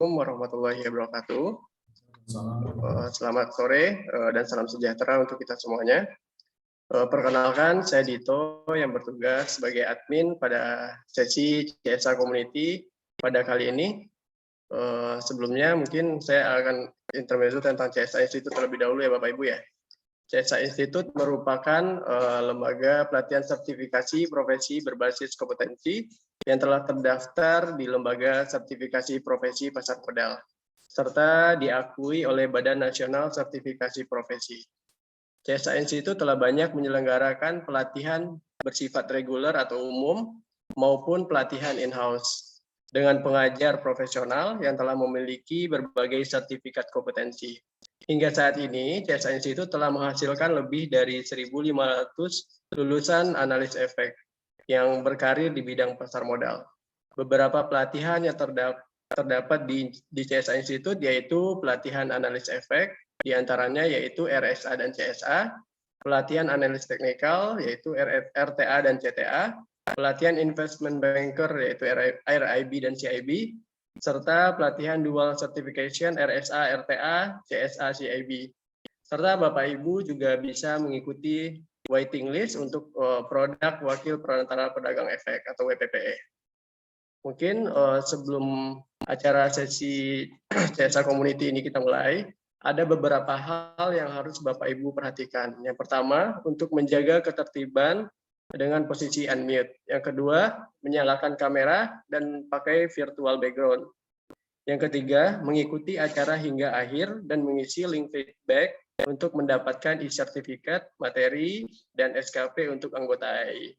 Assalamualaikum warahmatullahi wabarakatuh. Selamat sore dan salam sejahtera untuk kita semuanya. Perkenalkan, saya Dito yang bertugas sebagai admin pada sesi CSA Community pada kali ini. Sebelumnya mungkin saya akan intermezzo tentang CSA Institute terlebih dahulu ya Bapak Ibu ya. CSA Institute merupakan lembaga pelatihan sertifikasi profesi berbasis kompetensi yang telah terdaftar di Lembaga Sertifikasi Profesi Pasar Modal, serta diakui oleh Badan Nasional Sertifikasi Profesi. CSA Institute telah banyak menyelenggarakan pelatihan bersifat reguler atau umum maupun pelatihan in-house dengan pengajar profesional yang telah memiliki berbagai sertifikat kompetensi. Hingga saat ini, CSA Institute telah menghasilkan lebih dari 1.500 lulusan analis efek yang berkarir di bidang pasar modal. Beberapa pelatihan yang terdapat di CSA Institute yaitu pelatihan analis efek, diantaranya yaitu RSA dan CSA, pelatihan analis teknikal yaitu RTA dan CTA, pelatihan investment banker yaitu RIB dan CIB, serta pelatihan dual certification RSA, RTA, CSA, CIB. Serta Bapak Ibu juga bisa mengikuti waiting list untuk produk wakil perantara pedagang efek atau WPPE. Mungkin sebelum acara sesi CSA Community ini kita mulai, ada beberapa hal yang harus Bapak Ibu perhatikan. Yang pertama, untuk menjaga ketertiban dengan posisi unmute. Yang kedua, menyalakan kamera dan pakai virtual background. Yang ketiga, mengikuti acara hingga akhir dan mengisi link feedback untuk mendapatkan e-sertifikat, materi, dan SKP untuk anggota AI.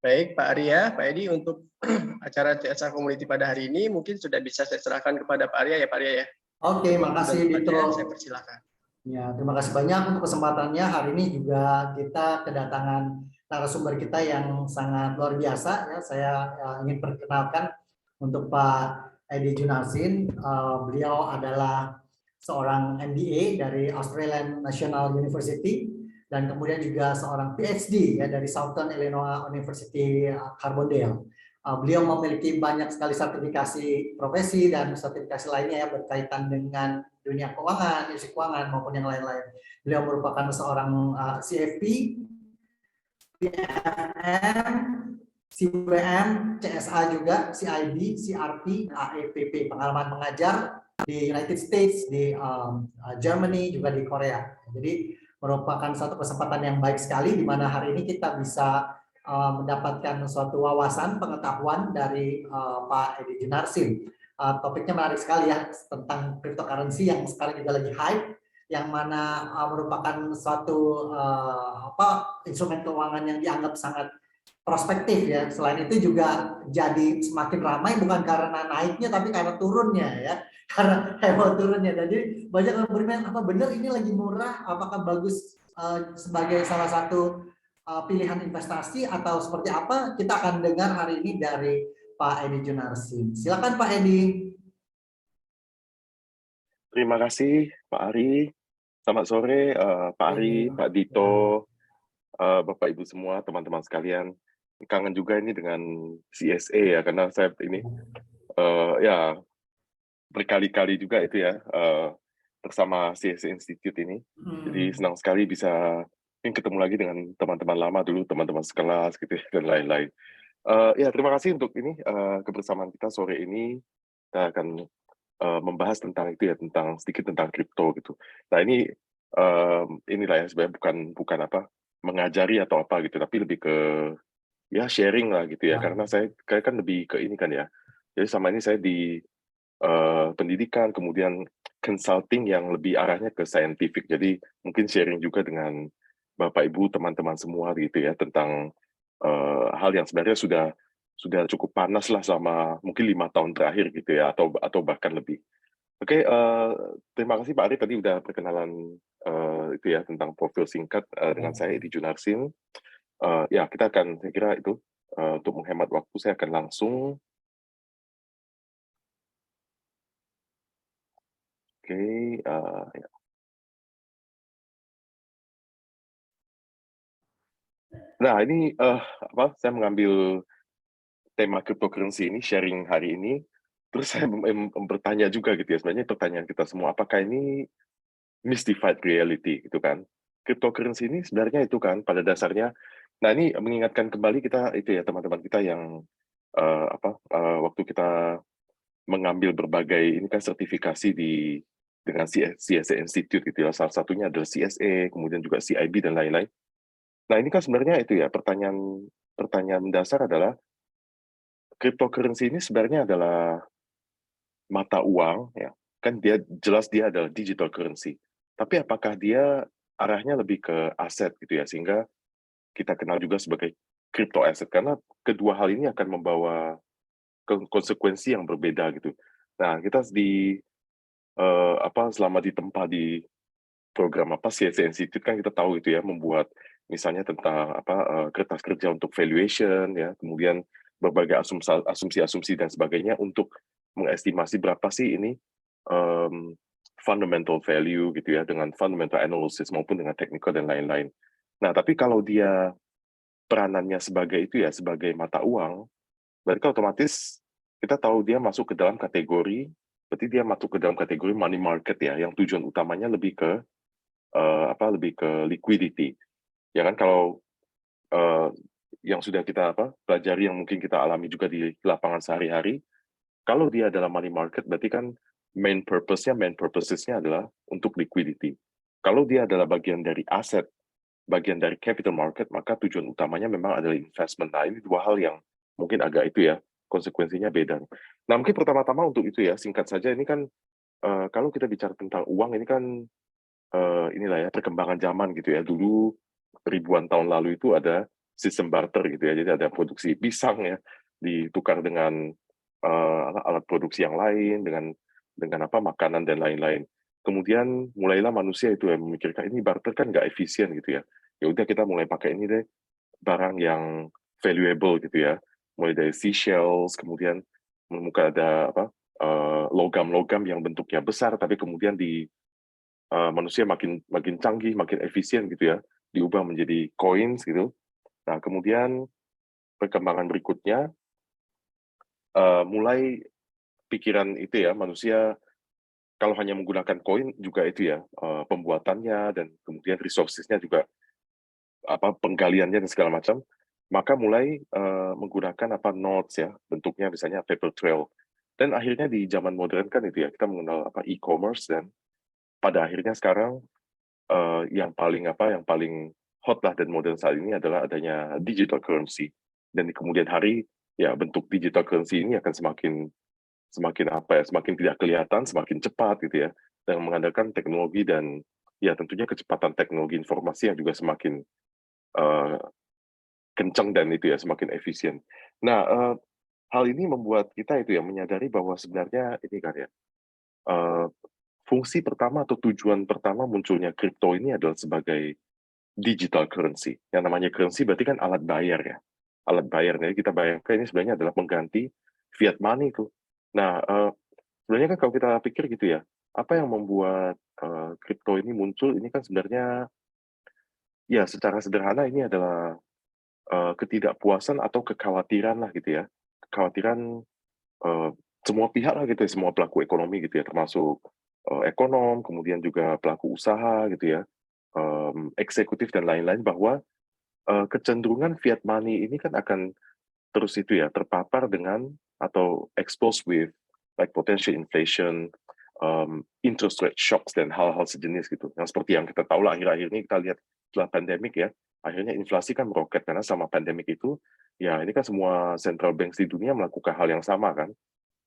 Baik, Pak Arya, Pak Edi, untuk acara CSA Community pada hari ini mungkin sudah bisa saya serahkan kepada Pak Arya ya, Pak Arya ya. Oke, makasih Dito. Saya persilakan. Ya, terima kasih banyak untuk kesempatannya. Hari ini juga kita kedatangan narasumber kita yang sangat luar biasa. Ya, saya ingin perkenalkan untuk Pak Edi Junarsin. Beliau adalah seorang MBA dari Australian National University dan kemudian juga seorang PhD ya dari Southern Illinois University Carbondale. Beliau memiliki banyak sekali sertifikasi profesi dan sertifikasi lainnya ya berkaitan dengan dunia keuangan, industri keuangan maupun yang lain-lain. Beliau merupakan seorang CFP, PNM, CWM, CSA juga, CIB, CRP, AEPP, pengalaman mengajar di United States, di Germany, juga di Korea. Jadi merupakan satu kesempatan yang baik sekali di mana hari ini kita bisa mendapatkan suatu wawasan pengetahuan dari Pak Edi Junarsin. Topiknya menarik sekali ya tentang cryptocurrency yang sekarang juga lagi hype, yang mana merupakan suatu instrumen keuangan yang dianggap sangat prospektif ya. Selain itu juga jadi semakin ramai bukan karena naiknya tapi karena turunnya ya. Karena hebat turunnya. Jadi banyak yang bermain apa benar ini lagi murah, apakah bagus sebagai salah satu pilihan investasi atau seperti apa? Kita akan dengar hari ini dari Pak Edi Junarsin. Silakan Pak Edi. Terima kasih Pak Ari. Selamat sore Pak Ari, Pak Dito, Bapak Ibu semua, teman-teman sekalian. Kangen juga ini dengan CSA ya, karena saya ini ya berkali-kali juga itu ya bersama CSA Institute ini. Jadi senang sekali bisa ketemu lagi dengan teman-teman lama dulu, teman-teman sekelas gitu dan lain-lain. Ya terima kasih untuk ini kebersamaan kita sore ini. Kita akan membahas tentang itu ya, tentang sedikit tentang kripto gitu. Nah ini inilah ya sebenarnya bukan apa mengajari atau apa gitu, tapi lebih ke ya sharing lah gitu ya. Karena saya kan lebih ke ini kan ya. Jadi sama ini saya di pendidikan, kemudian consulting yang lebih arahnya ke scientific. Jadi mungkin sharing juga dengan Bapak Ibu, teman-teman semua gitu ya tentang hal yang sebenarnya sudah cukup panas lah selama mungkin 5 tahun terakhir gitu ya, atau bahkan lebih. Oke, terima kasih Pak Ari tadi udah perkenalan itu ya tentang profil singkat dengan saya Edi Junarsin. Ya kita akan, saya kira itu untuk menghemat waktu saya akan langsung. Oke, ya. Nah ini saya mengambil tema cryptocurrency ini, sharing hari ini Terus saya bertanya juga gitu ya, sebenarnya pertanyaan kita semua, apakah ini mystified reality gitu kan? Cryptocurrency ini sebenarnya itu kan pada dasarnya, nah ini mengingatkan kembali kita itu ya teman-teman kita yang waktu kita mengambil berbagai ini kan sertifikasi dengan CSA Institute gitu ya, salah satunya adalah CSA, kemudian juga CIB dan lain-lain. Nah ini kan sebenarnya itu ya pertanyaan pertanyaan mendasar adalah cryptocurrency ini sebenarnya adalah mata uang ya, kan dia jelas dia adalah digital currency. Tapi apakah dia arahnya lebih ke aset gitu ya, sehingga kita kenal juga sebagai crypto asset karena kedua hal ini akan membawa konsekuensi yang berbeda gitu. Nah, kita selama ditempa di program CSA Institute kan kita tahu itu ya membuat misalnya tentang kertas kerja untuk valuation ya, kemudian berbagai asumsi-asumsi dan sebagainya untuk mengestimasi berapa sih ini fundamental value gitu ya dengan fundamental analysis maupun dengan technical dan lain-lain. Nah, tapi kalau dia peranannya sebagai itu ya sebagai mata uang, berarti kan otomatis kita tahu dia masuk ke dalam kategori, berarti dia masuk ke dalam kategori money market ya, yang tujuan utamanya lebih ke liquidity. Ya kan kalau uh, yang sudah kita pelajari yang mungkin kita alami juga di lapangan sehari-hari, kalau dia adalah money market berarti kan main purposes-nya adalah untuk liquidity. Kalau dia adalah bagian dari aset, bagian dari capital market, maka tujuan utamanya memang adalah investment. Nah, ini dua hal yang mungkin agak itu ya, konsekuensinya beda. Nah, mungkin pertama-tama untuk itu ya, singkat saja ini kan kalau kita bicara tentang uang ini kan inilah ya perkembangan zaman gitu ya. Dulu ribuan tahun lalu itu ada sistem barter gitu ya. Jadi ada produksi pisang ya ditukar dengan alat produksi yang lain dengan makanan dan lain-lain. Kemudian mulailah manusia itu yang memikirkan ini barter kan nggak efisien gitu ya. Ya udah kita mulai pakai ini deh barang yang valuable gitu ya. Mulai dari seashells, kemudian menemukan ada logam-logam yang bentuknya besar tapi kemudian manusia makin makin canggih, makin efisien gitu ya, diubah menjadi coins gitu. Nah, kemudian perkembangan berikutnya mulai pikiran itu ya, manusia kalau hanya menggunakan koin juga itu ya, pembuatannya dan kemudian resources-nya juga penggaliannya dan segala macam, maka mulai menggunakan notes ya, bentuknya misalnya paper trail. Dan akhirnya di zaman modern kan itu ya, kita mengenal e-commerce dan pada akhirnya sekarang yang paling hot lah dan modern saat ini adalah adanya digital currency. Dan di kemudian hari, ya bentuk digital currency ini akan semakin tidak kelihatan, semakin cepat gitu ya, dan mengandalkan teknologi dan ya tentunya kecepatan teknologi informasi yang juga semakin uh, kencang dan itu ya semakin efisien. Nah, hal ini membuat kita itu ya menyadari bahwa sebenarnya ini kan ya, uh, fungsi pertama atau tujuan pertama munculnya kripto ini adalah sebagai digital currency. Yang namanya currency berarti kan alat bayar ya. Alat bayar. Jadi kita bayangkan ini sebenarnya adalah mengganti fiat money itu. Nah, sebenarnya kan kalau kita pikir gitu ya, apa yang membuat kripto ini muncul ini kan sebenarnya ya secara sederhana ini adalah ketidakpuasan atau kekhawatiran lah gitu ya. Kekhawatiran eh, semua pihak lah gitu ya, semua pelaku ekonomi gitu ya, termasuk ekonom, kemudian juga pelaku usaha gitu ya, eksekutif dan lain-lain bahwa kecenderungan fiat money ini kan akan terus itu ya terpapar dengan atau exposed with like potential inflation, interest rate shocks dan hal-hal sejenis gitu. Yang seperti yang kita tahu lah akhir-akhir ini kita lihat setelah pandemik ya, akhirnya inflasi kan meroket karena sama pandemik itu ya ini kan semua central banks di dunia melakukan hal yang sama kan.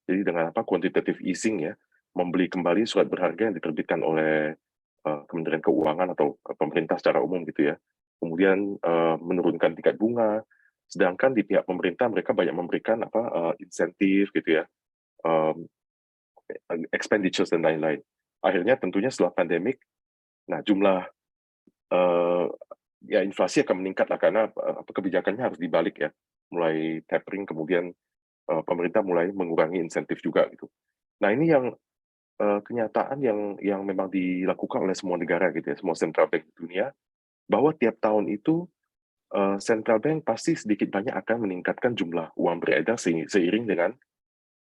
Jadi dengan quantitative easing ya, membeli kembali surat berharga yang diterbitkan oleh Kementerian Keuangan atau pemerintah secara umum gitu ya. Kemudian menurunkan tingkat bunga, sedangkan di pihak pemerintah mereka banyak memberikan insentif gitu ya, um, expenditures dan lain-lain. Akhirnya tentunya setelah pandemik, nah jumlah uh, ya inflasi akan meningkat lah karena kebijakannya harus dibalik ya, mulai tapering kemudian pemerintah mulai mengurangi insentif juga gitu. Nah ini yang kenyataan yang memang dilakukan oleh semua negara gitu ya, semua central bank di dunia, bahwa tiap tahun itu central bank pasti sedikit banyak akan meningkatkan jumlah uang beredar seiring dengan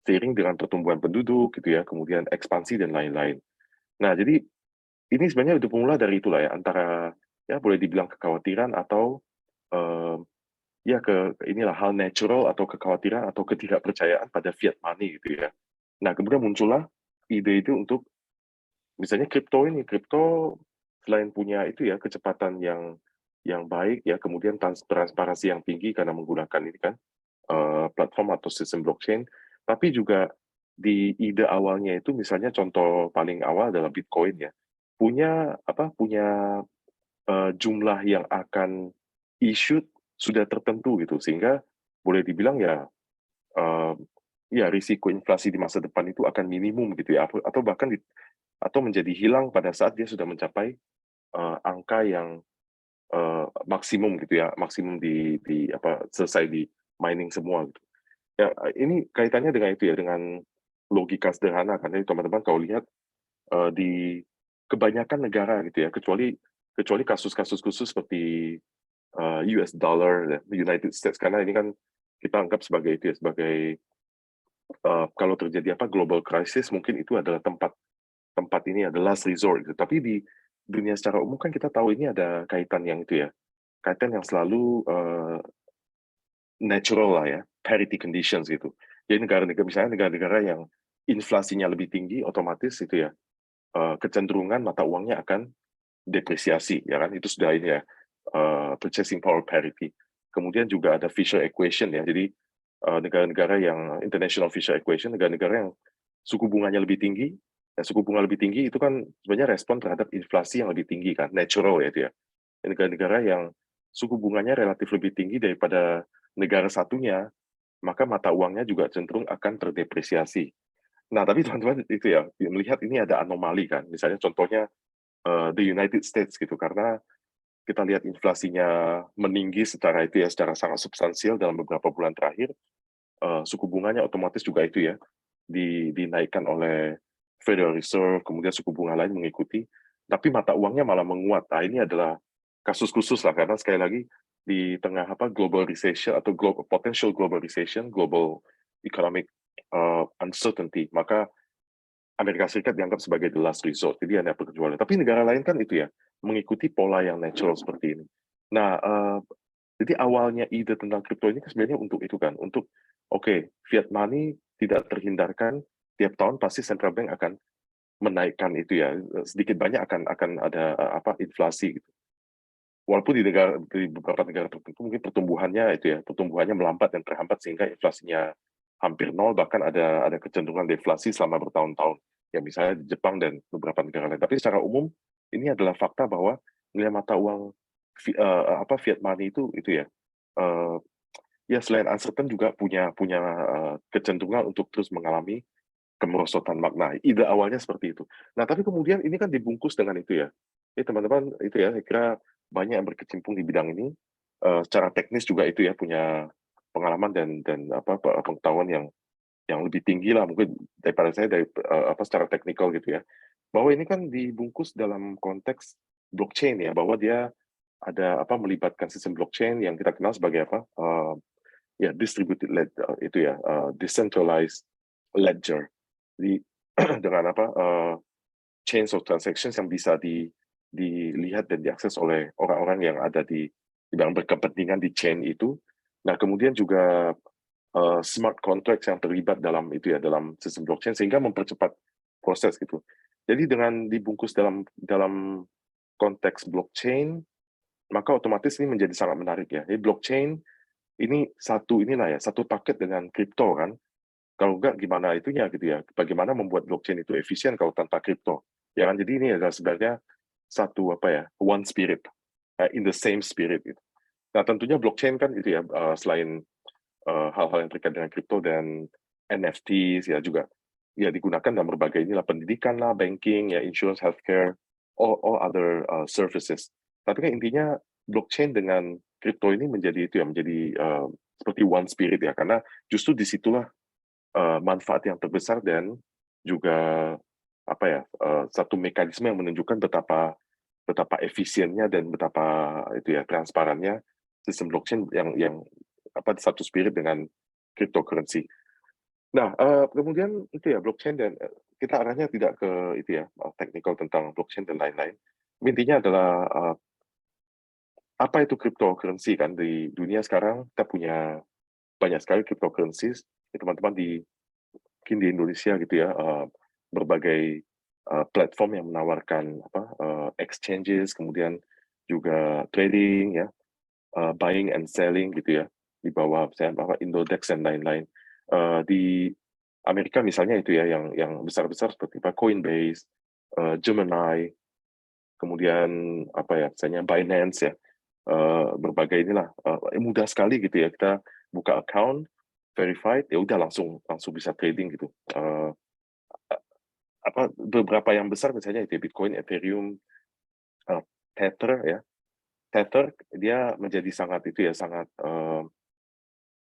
seiring dengan pertumbuhan penduduk gitu ya, kemudian ekspansi dan lain-lain. Nah, jadi ini sebenarnya udah bermula dari itulah ya, antara ya boleh dibilang kekhawatiran atau ya inilah hal natural atau kekhawatiran atau ketidakpercayaan pada fiat money gitu ya. Nah, kemudian muncullah ide itu untuk misalnya kripto selain punya itu ya kecepatan yang baik ya, kemudian transparansi yang tinggi karena menggunakan ini kan platform atau sistem blockchain, tapi juga di ide awalnya itu misalnya contoh paling awal adalah Bitcoin ya, punya jumlah yang akan issued sudah tertentu gitu, sehingga boleh dibilang ya ya risiko inflasi di masa depan itu akan minimum gitu ya, atau bahkan atau menjadi hilang pada saat dia sudah mencapai angka yang maksimum gitu ya, maksimum selesai di mining semua gitu. Ya, ini kaitannya dengan itu ya, dengan logika sederhana kan. Jadi teman-teman kalau lihat di kebanyakan negara gitu ya, kecuali kasus-kasus khusus seperti US dollar, United States, karena ini kan kita anggap sebagai itu ya, sebagai kalau terjadi global crisis mungkin itu adalah tempat ini adalah last resort gitu. Tapi di dunia secara umum kan kita tahu ini ada kaitan yang itu ya, kaitan yang selalu natural lah ya, parity conditions gitu. Jadi misalnya negara-negara yang inflasinya lebih tinggi, otomatis itu ya kecenderungan mata uangnya akan depresiasi, ya kan? Itu sudah ini ya, purchasing power parity. Kemudian juga ada Fisher equation ya. Jadi negara-negara yang international Fisher equation, negara-negara yang suku bunganya lebih tinggi, ya suku bunga lebih tinggi itu kan sebenarnya respon terhadap inflasi yang lebih tinggi kan, natural ya itu ya. Negara-negara yang suku bunganya relatif lebih tinggi daripada negara satunya, maka mata uangnya juga cenderung akan terdepresiasi. Nah, tapi teman-teman itu ya, melihat ini ada anomali kan. Misalnya contohnya the United States gitu, karena kita lihat inflasinya meninggi secara sangat substansial dalam beberapa bulan terakhir, suku bunganya otomatis juga itu ya, dinaikkan oleh Federal Reserve, kemudian suku bunga lain mengikuti, tapi mata uangnya malah menguat. Nah, ini adalah kasus khusus lah, karena sekali lagi di tengah global recession atau potential global recession, global economic uncertainty, maka Amerika Serikat dianggap sebagai the last resort, jadi ada perkecualian. Tapi negara lain kan itu ya, mengikuti pola yang natural seperti ini. Nah, jadi awalnya ide tentang kripto ini sebenarnya untuk itu kan, untuk fiat money tidak terhindarkan, tiap tahun pasti central bank akan menaikkan itu ya, sedikit banyak akan ada inflasi gitu. Walaupun di beberapa negara tertentu mungkin pertumbuhannya melambat dan terhambat sehingga inflasinya hampir nol, bahkan ada kecenderungan deflasi selama bertahun-tahun. Ya misalnya di Jepang dan beberapa negara lain. Tapi secara umum ini adalah fakta bahwa nilai mata uang fiat money itu ya ya selain uncertain juga punya kecenderungan untuk terus mengalami kemerosotan makna. Ide awalnya seperti itu. Nah, tapi kemudian ini kan dibungkus dengan itu ya. Teman-teman itu ya, saya kira banyak yang berkecimpung di bidang ini. Secara teknis juga itu ya punya pengalaman dan pengetahuan yang lebih tinggi lah mungkin daripada saya secara teknikal gitu ya. Bahwa ini kan dibungkus dalam konteks blockchain ya, bahwa dia ada melibatkan sistem blockchain yang kita kenal sebagai ya distributed ledger itu ya, decentralized ledger. Jadi dengan chains of transactions yang bisa dilihat dan diakses oleh orang-orang yang ada di yang berkepentingan di chain itu. Nah, kemudian juga smart contracts yang terlibat dalam itu ya, dalam sistem blockchain sehingga mempercepat proses gitu. Jadi dengan dibungkus dalam konteks blockchain, maka otomatis ini menjadi sangat menarik ya. Jadi blockchain ini satu paket dengan kripto kan. Kalau enggak gimana itunya gitu ya. Bagaimana membuat blockchain itu efisien kalau tanpa kripto. Ya kan, jadi ini adalah sebenarnya satu one spirit, in the same spirit gitu. Nah, tentunya blockchain kan itu ya, selain hal-hal yang terkait dengan kripto dan NFTs ya juga ya digunakan dalam berbagai pendidikan lah, banking ya, insurance, healthcare, all other services. Tapi kan intinya blockchain dengan kripto ini menjadi seperti one spirit ya, karena justru disitulah manfaat yang terbesar dan juga satu mekanisme yang menunjukkan betapa efisiennya dan betapa itu ya transparannya sistem blockchain yang satu spirit dengan cryptocurrency. Nah, kemudian itu ya blockchain dan kita arahnya tidak ke itu ya technical tentang blockchain dan lain-lain. Intinya adalah apa itu cryptocurrency kan di dunia sekarang kita punya banyak sekali cryptocurrencies. Teman-teman mungkin di Indonesia gitu ya berbagai platform yang menawarkan exchanges, kemudian juga trading ya, buying and selling gitu ya di bawah misalnya Indodex dan lain-lain. Di Amerika misalnya itu ya yang besar-besar seperti Coinbase, Gemini, kemudian apa ya misalnya Binance ya, berbagai inilah mudah sekali gitu ya kita buka account verified ya udah langsung bisa trading gitu. Beberapa yang besar misalnya itu Bitcoin, Ethereum, Tether ya. Tether dia menjadi sangat itu ya sangat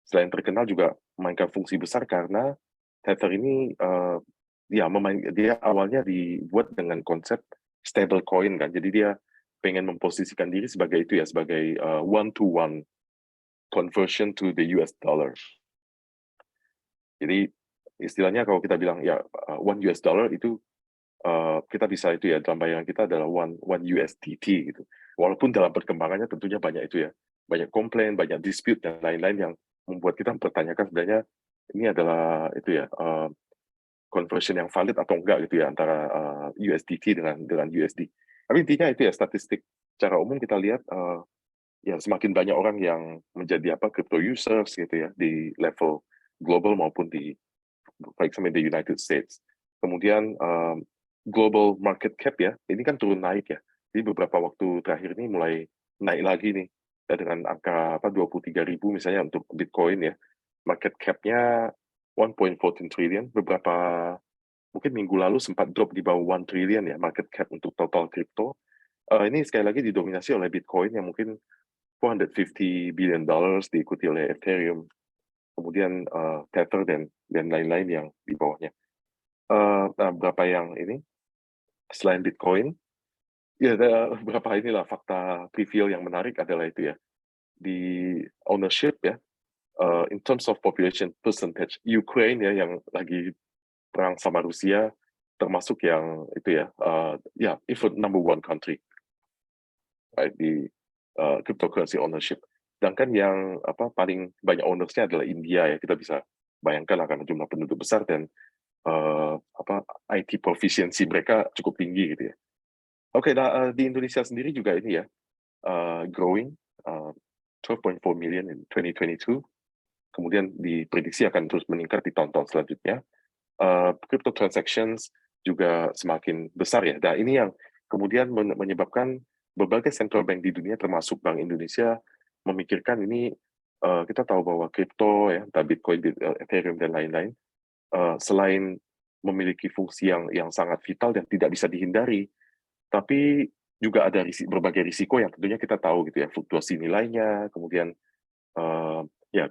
selain terkenal juga memainkan fungsi besar karena Tether ini dia awalnya dibuat dengan konsep stable coin kan. Jadi dia pengen memposisikan diri sebagai itu ya sebagai one to one conversion to the US dollar. Jadi istilahnya kalau kita bilang ya $1 itu kita bisa itu ya dalam bayangan kita adalah one USDT gitu. Walaupun dalam perkembangannya tentunya banyak itu ya, banyak komplain, banyak dispute dan lain-lain yang membuat kita mempertanyakan sebenarnya ini adalah itu ya conversion yang valid atau enggak gitu ya antara USDT dengan USD. Tapi intinya itu ya statistik secara umum kita lihat ya semakin banyak orang yang menjadi crypto users gitu ya di level global maupun di for example di United States. Kemudian global market cap ya, ini kan turun naik ya. Jadi beberapa waktu terakhir ini mulai naik lagi nih ya, dengan angka 23.000 misalnya untuk Bitcoin ya. Market cap-nya 1.14 trillion. Beberapa mungkin minggu lalu sempat drop di bawah 1 trillion ya market cap untuk total crypto. Ini sekali lagi didominasi oleh Bitcoin yang mungkin $450 billion diikuti oleh Ethereum, kemudian Tether dan lain-lain yang di bawahnya. Nah, berapa yang ini selain Bitcoin, ya ada beberapa inilah fakta trivial yang menarik adalah itu ya di ownership ya, in terms of population percentage, Ukraine ya yang lagi perang sama Rusia termasuk yang itu ya, ya even number one country right, di cryptocurrency ownership. Sedangkan yang paling banyak ownersnya adalah India ya, kita bisa bayangkan lah karena jumlah penduduk besar dan IT proficiency mereka cukup tinggi gitu ya. Oke, nah di Indonesia sendiri juga ini ya growing 12.4 million in 2022. Kemudian diprediksi akan terus meningkat di tahun-tahun selanjutnya. Crypto transactions juga semakin besar ya. Nah ini yang kemudian menyebabkan berbagai central bank di dunia termasuk Bank Indonesia memikirkan ini kita tahu bahwa kripto ya, entah Bitcoin, Ethereum dan lain-lain selain memiliki fungsi yang sangat vital dan tidak bisa dihindari, tapi juga ada berbagai risiko yang tentunya kita tahu gitu ya, fluktuasi nilainya, kemudian ya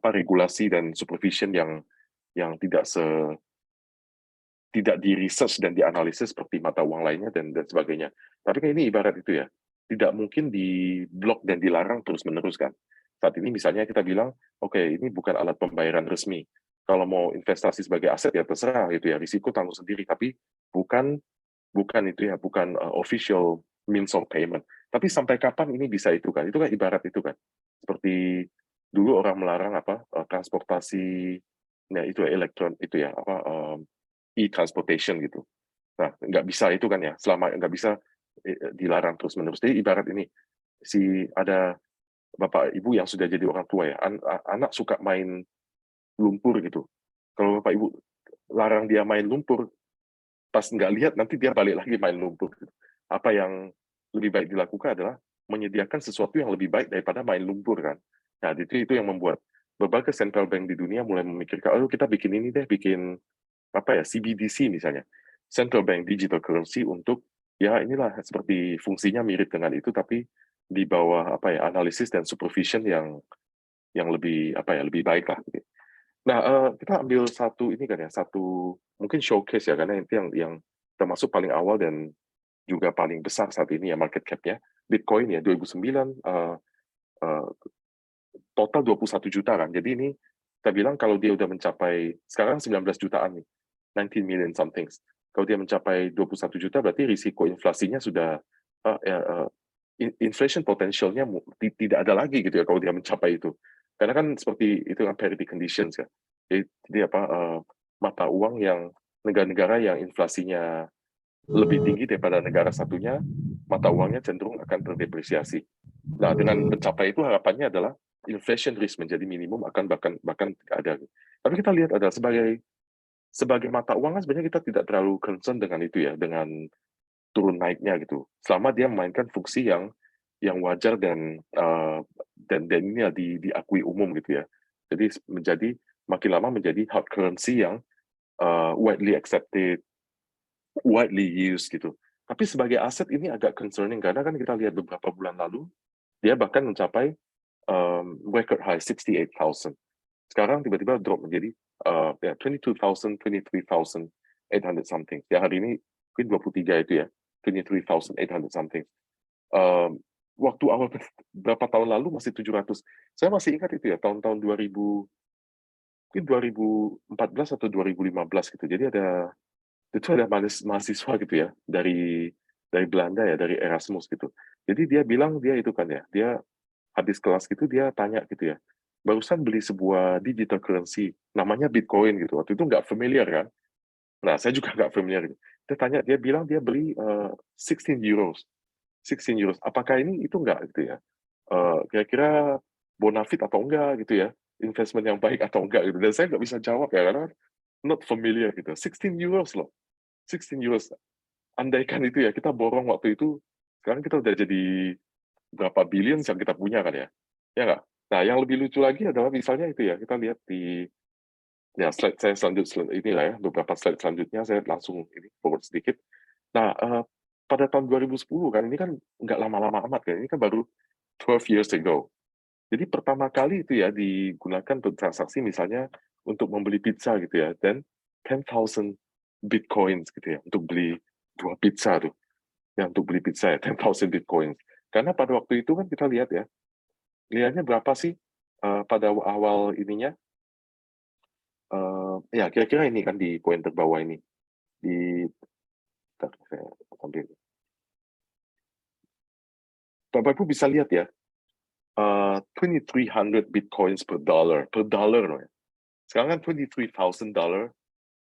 regulasi dan supervision yang tidak di research dan dianalisis seperti mata uang lainnya dan sebagainya. Tapi kan ini ibarat itu ya, tidak mungkin di blok dan dilarang terus-menerus kan. Saat ini misalnya kita bilang, oke, ini bukan alat pembayaran resmi. Kalau mau investasi sebagai aset ya terserah gitu ya, risiko tanggung sendiri. Tapi bukan itu ya, bukan official means of payment. Tapi sampai kapan ini bisa itu kan? Itu kan ibarat itu kan. Seperti dulu orang melarang transportasi, nah itu ya elektron itu ya e-transportation gitu. Nah, nggak bisa itu kan ya, selama nggak bisa dilarang terus-menerus. Jadi ibarat ini, ada bapak ibu yang sudah jadi orang tua ya, anak suka main lumpur gitu. Kalau bapak ibu larang dia main lumpur, pas nggak lihat nanti dia balik lagi main lumpur. Gitu. Apa yang lebih baik dilakukan adalah menyediakan sesuatu yang lebih baik daripada main lumpur kan. Nah, itu yang membuat berbagai central bank di dunia mulai memikirkan, oh kita bikin ini deh, bikin CBDC misalnya, central bank digital currency untuk ya inilah seperti fungsinya mirip dengan itu tapi di bawah analisis dan supervision yang lebih lebih baik lah. Nah kita ambil satu ini kan ya satu mungkin showcase ya karena itu yang termasuk paling awal dan juga paling besar saat ini ya market cap-nya Bitcoin ya 2009 total 21 juta kan. Jadi ini kita bilang kalau dia udah mencapai, sekarang 19 jutaan nih, 19 million something. Kalau dia mencapai 21 juta, berarti risiko inflasinya sudah, inflation potentialnya tidak ada lagi gitu ya kalau dia mencapai itu. Karena kan seperti itu kan parity conditions ya. Jadi mata uang yang negara-negara yang inflasinya lebih tinggi daripada negara satunya, mata uangnya cenderung akan terdepresiasi. Nah, dengan mencapai itu harapannya adalah inflation risk menjadi minimum, akan bahkan tidak ada. Tapi kita lihat adalah sebagai mata uang kan sebenarnya kita tidak terlalu concern dengan itu ya, dengan turun naiknya gitu. Selama dia memainkan fungsi yang wajar dan ini ya diakui umum gitu ya. Jadi menjadi makin lama menjadi hard currency yang widely accepted, widely used gitu. Tapi sebagai aset ini agak concerning karena kan kita lihat beberapa bulan lalu dia bahkan mencapai record high 68,000. Sekarang tiba-tiba drop menjadi 22,000, 23,800 something. Ya hari ini mungkin 23 itu ya, 23,800 something. Waktu awal berapa tahun lalu masih 700. Saya masih ingat itu ya, tahun-tahun 2014 atau 2015 gitu. Jadi ada mahasiswa gitu ya dari Belanda ya, dari Erasmus gitu. Jadi dia bilang dia itu kan ya, dia habis kelas gitu dia tanya gitu ya, barusan beli sebuah digital currency namanya Bitcoin gitu. Waktu itu nggak familiar kan. Nah, saya juga nggak familiar gitu. Dia tanya, dia bilang dia beli 16 euros. 16 euros. Apakah ini itu enggak gitu ya? Kira-kira bonafit atau enggak gitu ya? Investment yang baik atau enggak gitu. Dan saya nggak bisa jawab ya karena not familiar gitu. 16 euros loh. 16 euros. Andaikan itu ya kita borong waktu itu, sekarang kita udah jadi berapa billion yang kita punya kan ya? Ya nggak? Nah, yang lebih lucu lagi adalah misalnya itu ya, kita lihat di ya slide saya selanjutnya inilah ya, beberapa slide selanjutnya saya langsung ini forward sedikit. Nah, pada tahun 2010 kan, ini kan nggak lama-lama amat kan, ini kan baru 12 years ago. Jadi pertama kali itu ya digunakan untuk transaksi misalnya untuk membeli pizza gitu ya, dan 10,000 bitcoins gitu ya, untuk beli 2 pizza tuh. Ya untuk beli pizza ya, 10,000 bitcoins. Karena pada waktu itu kan kita lihat ya, nilainya berapa sih pada awal ininya? Ya kira-kira ini kan di poin terbawah ini. Bentar, saya ambil. Bapak Ibu bisa lihat ya, 2,300 bitcoins per dollar loh ya. Sekarang kan $23,000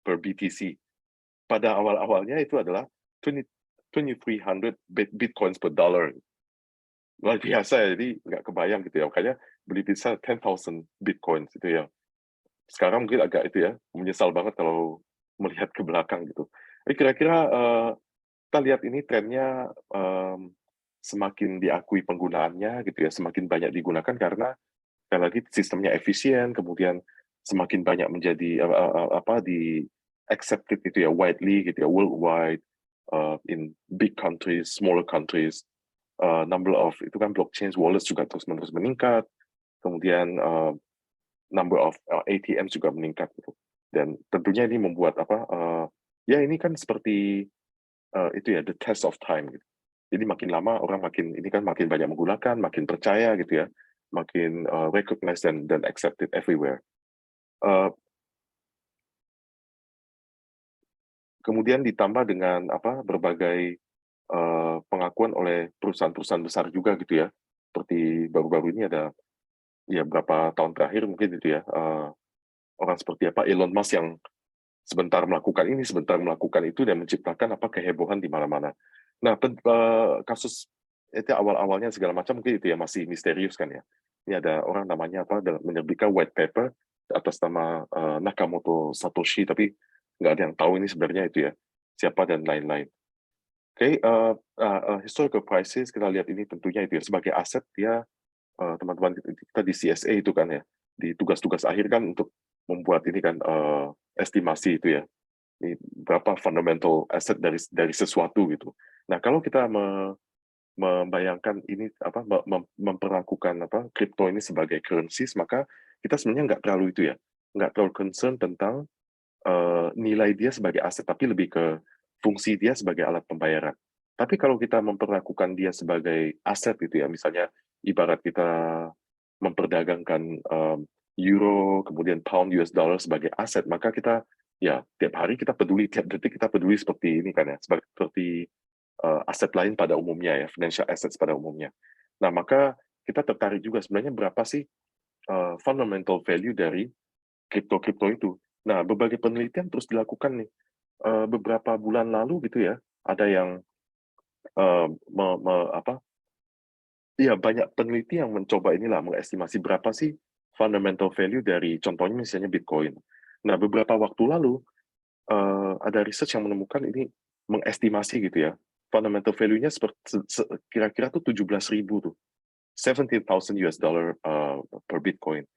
per BTC. Pada awal-awalnya itu adalah 2,300 bitcoins per dollar. Luar biasa ya, jadi nggak kebayang gitu ya. Makanya beli pizza 10,000 bitcoins itu ya. Sekarang mungkin agak itu ya, menyesal banget kalau melihat ke belakang gitu. Tapi kira-kira kita lihat ini trennya semakin diakui penggunaannya gitu ya, semakin banyak digunakan karena sekali lagi sistemnya efisien, kemudian semakin banyak menjadi di accepted itu ya widely gitu ya, worldwide, in big countries, smaller countries, number of itu kan blockchain wallets juga terus-menerus meningkat, kemudian number of ATM juga meningkat gitu. Dan tentunya ini membuat ya ini kan seperti itu ya the test of time gitu. Jadi makin lama orang makin ini kan makin banyak menggunakan, makin percaya gitu ya, makin recognized dan accepted everywhere. Kemudian ditambah dengan berbagai pengakuan oleh perusahaan-perusahaan besar juga gitu ya. Seperti baru-baru ini ada ya berapa tahun terakhir mungkin itu ya orang seperti Elon Musk yang sebentar melakukan ini, sebentar melakukan itu dan menciptakan kehebohan di mana-mana. Nah, kasus itu awal-awalnya segala macam mungkin itu ya masih misterius kan ya. Ini ada orang namanya menerbitkan white paper atas nama Nakamoto Satoshi, tapi nggak ada yang tahu ini sebenarnya itu ya siapa dan lain-lain. Oke, historical prices kita lihat ini tentunya itu ya sebagai aset dia teman-teman kita di CSA itu kan ya di tugas-tugas akhir kan untuk membuat ini kan estimasi itu ya ini berapa fundamental asset dari sesuatu gitu. Nah kalau kita membayangkan ini memperlakukan kripto ini sebagai currencies, maka kita sebenarnya nggak terlalu itu ya nggak terlalu concern tentang nilai dia sebagai aset, tapi lebih ke fungsi dia sebagai alat pembayaran. Tapi kalau kita memperlakukan dia sebagai aset itu ya, misalnya ibarat kita memperdagangkan euro, kemudian pound US dollar sebagai aset, maka kita ya tiap hari kita peduli, tiap detik kita peduli seperti ini kan ya, seperti aset lain pada umumnya ya, financial assets pada umumnya. Nah, maka kita tertarik juga sebenarnya berapa sih fundamental value dari kripto itu. Nah, berbagai penelitian terus dilakukan nih. Beberapa bulan lalu gitu ya, ada yang banyak peneliti yang mencoba mengestimasi berapa sih fundamental value dari contohnya misalnya Bitcoin. Nah, beberapa waktu lalu ada research yang menemukan ini mengestimasi gitu ya, fundamental value-nya kira-kira tuh 17.000 tuh, 17,000 US dollar per Bitcoin.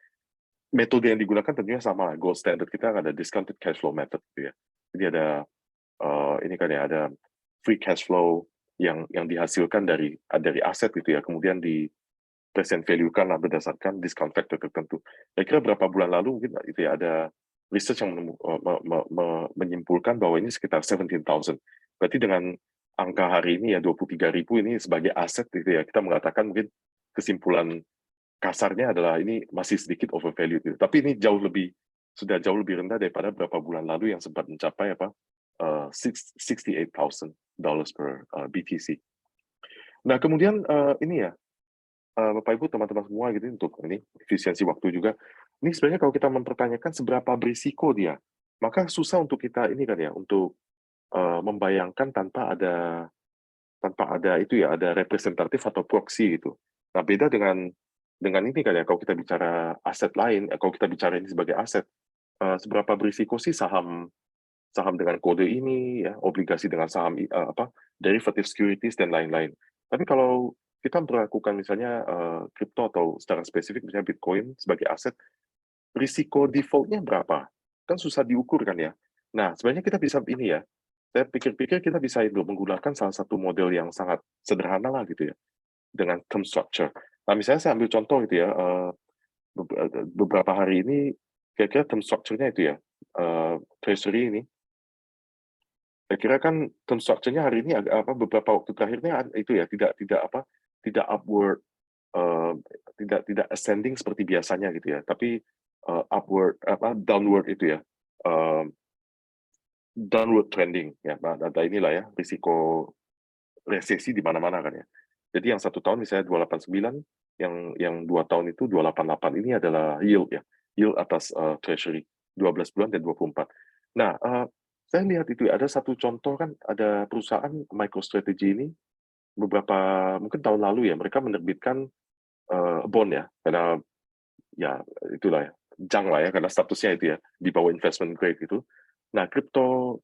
Metode yang digunakan tentunya sama, gold standard kita ada discounted cash flow method gitu ya. Jadi ada ini kan ya, ada free cash flow yang dihasilkan dari aset gitu ya, kemudian di present value kan berdasarkan discount factor tertentu. Kira-kira berapa bulan lalu mungkin itu ya, ada research yang menyimpulkan bahwa ini sekitar 17,000. Berarti dengan angka hari ini ya 23.000 ini sebagai aset gitu ya, kita mengatakan mungkin kesimpulan kasarnya adalah ini masih sedikit overvalue gitu. Tapi ini sudah jauh lebih rendah daripada beberapa bulan lalu yang sempat mencapai $68,000 per BTC. Nah, kemudian ini ya, Bapak Ibu, teman-teman semua gitu, untuk ini efisiensi waktu juga. Ini sebenarnya kalau kita mempertanyakan seberapa berisiko dia, maka susah untuk kita ini kan ya, untuk membayangkan tanpa ada itu ya, ada representatif atau proxy gitu. Nah, beda dengan ini kan ya, kalau kita bicara aset lain, kalau kita bicara ini sebagai aset, seberapa berisiko sih saham dengan kode ini ya, obligasi dengan saham derivative securities dan lain-lain. Tapi kalau kita melakukan misalnya kripto atau secara spesifik misalnya Bitcoin sebagai aset, risiko default-nya berapa? Kan susah diukur kan ya. Nah, sebenarnya kita bisa ini ya, saya pikir-pikir kita bisa menggunakan salah satu model yang sangat sederhana lah gitu ya, dengan term structure. Nah, misalnya saya ambil contoh gitu ya, beberapa hari ini kira-kira term structure-nya itu ya, treasury ini, saya kira kan term structure-nya hari ini beberapa waktu terakhirnya itu ya, tidak upward, tidak ascending seperti biasanya gitu ya, tapi upward downward itu ya, downward trending ya. Ada inilah ya, risiko resesi di mana-mana kan ya. Jadi yang 1 tahun misalnya 289, yang 2 tahun itu 288. Ini adalah yield ya, yield atas treasury 12 bulan dan 24. Nah, saya lihat itu ada satu contoh kan, ada perusahaan MicroStrategy ini beberapa mungkin tahun lalu ya, mereka menerbitkan bond ya, karena ya itulah ya, junk lah ya, karena statusnya itu ya di bawah investment grade itu. Nah, crypto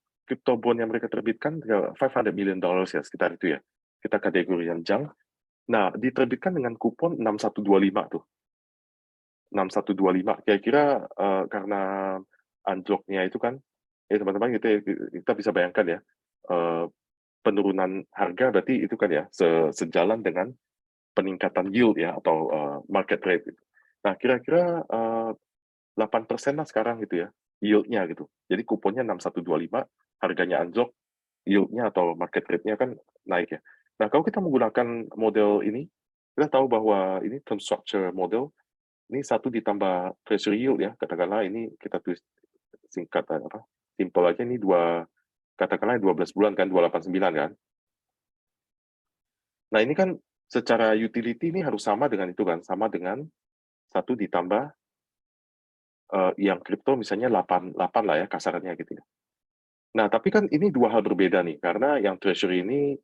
bond yang mereka terbitkan $500 million ya, sekitar itu ya. Kita kategorikan junk. Nah, diterbitkan dengan kupon 6125 tuh. 6125. Kira-kira karena anjloknya itu kan, teman-teman kita bisa bayangkan ya, penurunan harga berarti itu kan ya, sejalan dengan peningkatan yield ya, atau market rate. Nah, kira-kira 8% lah sekarang gitu ya, yield-nya gitu. Jadi kuponnya 6125, harganya anjlok, yield-nya atau market rate-nya kan naik ya. Nah, kalau kita menggunakan model ini, kita tahu bahwa ini term structure model, ini 1 ditambah treasury yield ya, katakanlah ini kita tulis singkat simple aja, ini katakanlah 12 bulan kan, 289 kan. Nah, ini kan secara utility ini harus sama dengan itu kan, sama dengan 1 ditambah yang kripto misalnya 8 lah ya kasarannya gitu ya. Nah, tapi kan ini 2 hal berbeda nih, karena yang treasury ini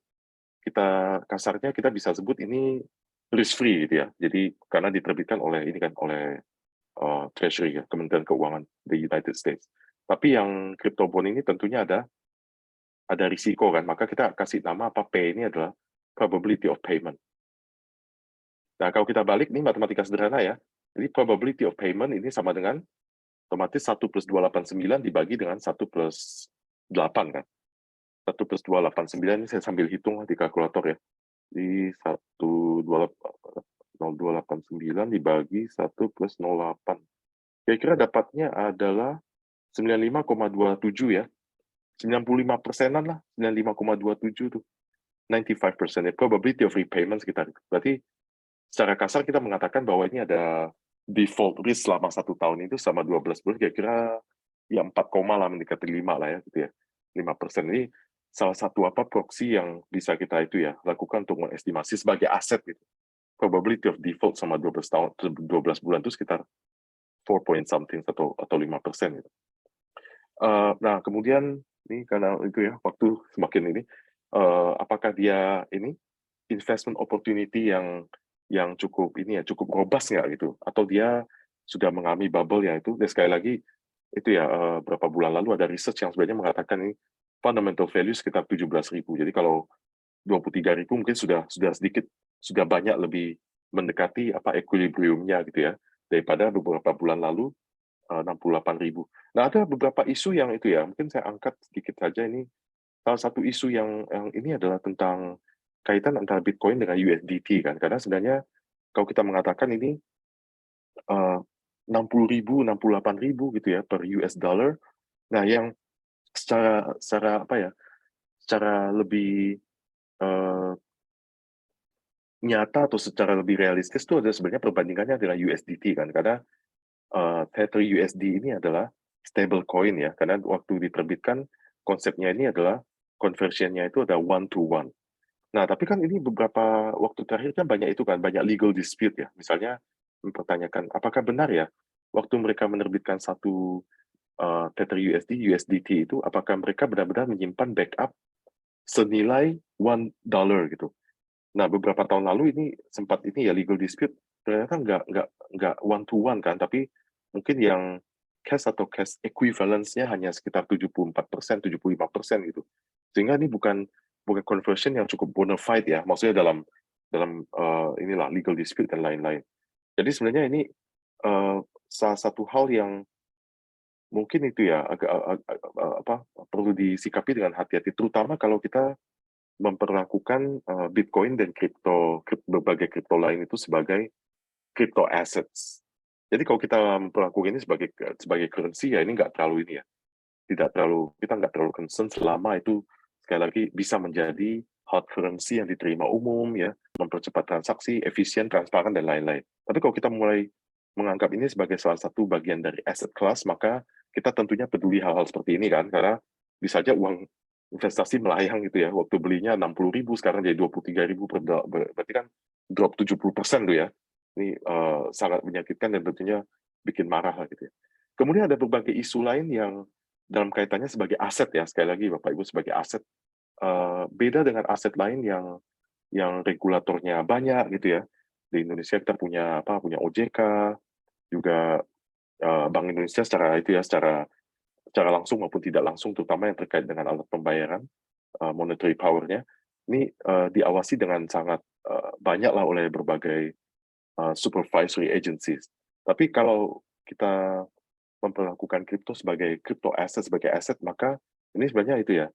kasarnya kita bisa sebut ini risk free gitu ya. Jadi karena diterbitkan oleh Treasury ya, Kementerian Keuangan di United States. Tapi yang crypto bond ini tentunya ada risiko kan, maka kita kasih nama P ini adalah probability of payment. Nah, kalau kita balik nih matematika sederhana ya. Jadi probability of payment ini sama dengan otomatis 1 + 289 dibagi dengan 1 + 8 kan. 1 + 289 ini saya sambil hitung di kalkulator ya. Di 0289 dibagi 1 + 08. Kira-kira dapatnya adalah 95,27 ya. 95%-an lah, 95,27 tuh. 95% ya, probability of repayment sekitar itu. Berarti secara kasar kita mengatakan bahwa ini ada default risk selama 1 tahun itu sama 12 bulan kira-kira ya 4, lah mendekati 5 lah ya gitu ya. 5% ini salah satu proxy yang bisa kita itu ya lakukan untuk mengestimasi sebagai aset gitu. Probability of default sama 12 tahun 12 bulan itu sekitar 4 point something atau 5% gitu. Nah kemudian ini karena itu ya waktu semakin ini apakah dia ini investment opportunity yang cukup ini ya, cukup robust nggak gitu? Atau dia sudah mengalami bubble ya itu? Dan sekali lagi itu ya beberapa bulan lalu ada research yang sebenarnya mengatakan ini fundamental value sekitar 17.000. Jadi kalau 23.000 mungkin sudah sedikit sudah banyak lebih mendekati equilibriumnya gitu ya daripada beberapa bulan lalu 68.000. Nah ada beberapa isu yang itu ya mungkin saya angkat sedikit saja ini. Salah satu isu yang ini adalah tentang kaitan antara Bitcoin dengan USDT kan, karena sebenarnya kalau kita mengatakan ini 60.000, 68.000 gitu ya per US dollar. Nah, yang secara apa ya, secara lebih nyata atau secara lebih realistis itu adalah sebenarnya perbandingannya adalah USDT kan, karena Tether USD ini adalah stable coin ya, karena waktu diterbitkan konsepnya ini adalah conversion-nya itu ada 1 to 1. Nah, tapi kan ini beberapa waktu terakhir kan banyak itu kan, banyak legal dispute ya. Misalnya mempertanyakan, apakah benar ya waktu mereka menerbitkan satu Tether USDT itu, apakah mereka benar-benar menyimpan backup senilai $1 gitu. Nah, beberapa tahun lalu ini sempat ini ya legal dispute, ternyata nggak 1 to 1 kan, tapi mungkin yang cash atau cash equivalence-nya hanya sekitar 74%, 75% gitu. Sehingga ini bukan conversion yang cukup bona fide ya, maksudnya dalam inilah legal dispute dan lain-lain. Jadi sebenarnya ini salah satu hal yang mungkin itu ya agak perlu disikapi dengan hati-hati, terutama kalau kita memperlakukan Bitcoin dan berbagai kripto lain itu sebagai crypto assets. Jadi kalau kita memperlakukan ini sebagai currency ya ini nggak terlalu ini ya, kita nggak terlalu concern selama itu sekali lagi bisa menjadi hot currency yang diterima umum ya, mempercepat transaksi, efisien, transparan dan lain-lain. Tapi kalau kita mulai menganggap ini sebagai salah satu bagian dari asset class, maka kita tentunya peduli hal-hal seperti ini kan, karena bisa aja uang investasi melayang gitu ya, waktu belinya 60.000 sekarang jadi 23.000 berarti kan drop 70% tuh ya. Ini sangat menyakitkan dan tentunya bikin marah lah gitu ya. Kemudian ada berbagai isu lain yang dalam kaitannya sebagai aset ya, sekali lagi Bapak Ibu sebagai aset, beda dengan aset lain yang regulatornya banyak gitu ya. Di Indonesia kita punya OJK, juga Bank Indonesia secara langsung maupun tidak langsung, terutama yang terkait dengan alat pembayaran, monetary power-nya, ini diawasi dengan sangat banyak lah oleh berbagai supervisory agencies. Tapi kalau kita memperlakukan kripto sebagai crypto asset, sebagai aset, maka ini sebenarnya itu ya,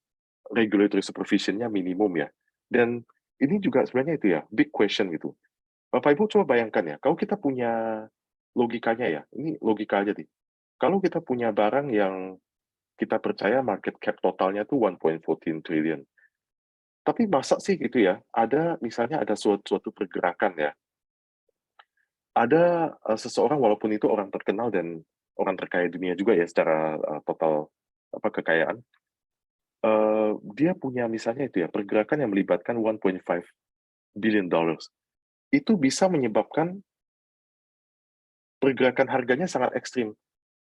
regulatory supervision-nya minimum ya. Dan ini juga sebenarnya itu ya, big question gitu. Bapak Ibu coba bayangkan ya, kalau kita punya logikanya ya, ini logika aja nih. Kalau kita punya barang yang kita percaya market cap totalnya tuh 1.14 trillion. Tapi masa sih gitu ya, misalnya ada suatu pergerakan ya, ada seseorang walaupun itu orang terkenal dan orang terkaya dunia juga ya secara total kekayaan, dia punya misalnya itu ya pergerakan yang melibatkan 1.5 billion dollars. Itu bisa menyebabkan pergerakan harganya sangat ekstrim.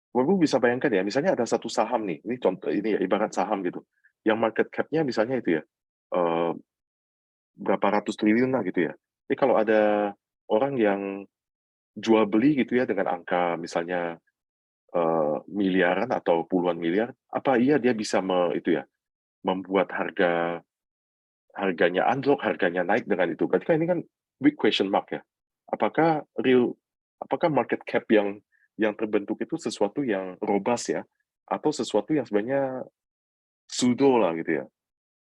Bapak bisa bayangkan ya, misalnya ada satu saham nih, ini contoh ini ya, ibarat saham gitu, yang market cap-nya misalnya itu ya berapa ratus triliun lah gitu ya. Jadi kalau ada orang yang jual beli gitu ya dengan angka misalnya miliaran atau puluhan miliar, apa iya dia bisa itu ya membuat harganya anjlok, harganya naik dengan itu? Berarti kan ini kan big question mark ya. Apakah market cap yang terbentuk itu sesuatu yang robust ya, atau sesuatu yang sebenarnya pseudo lah gitu ya,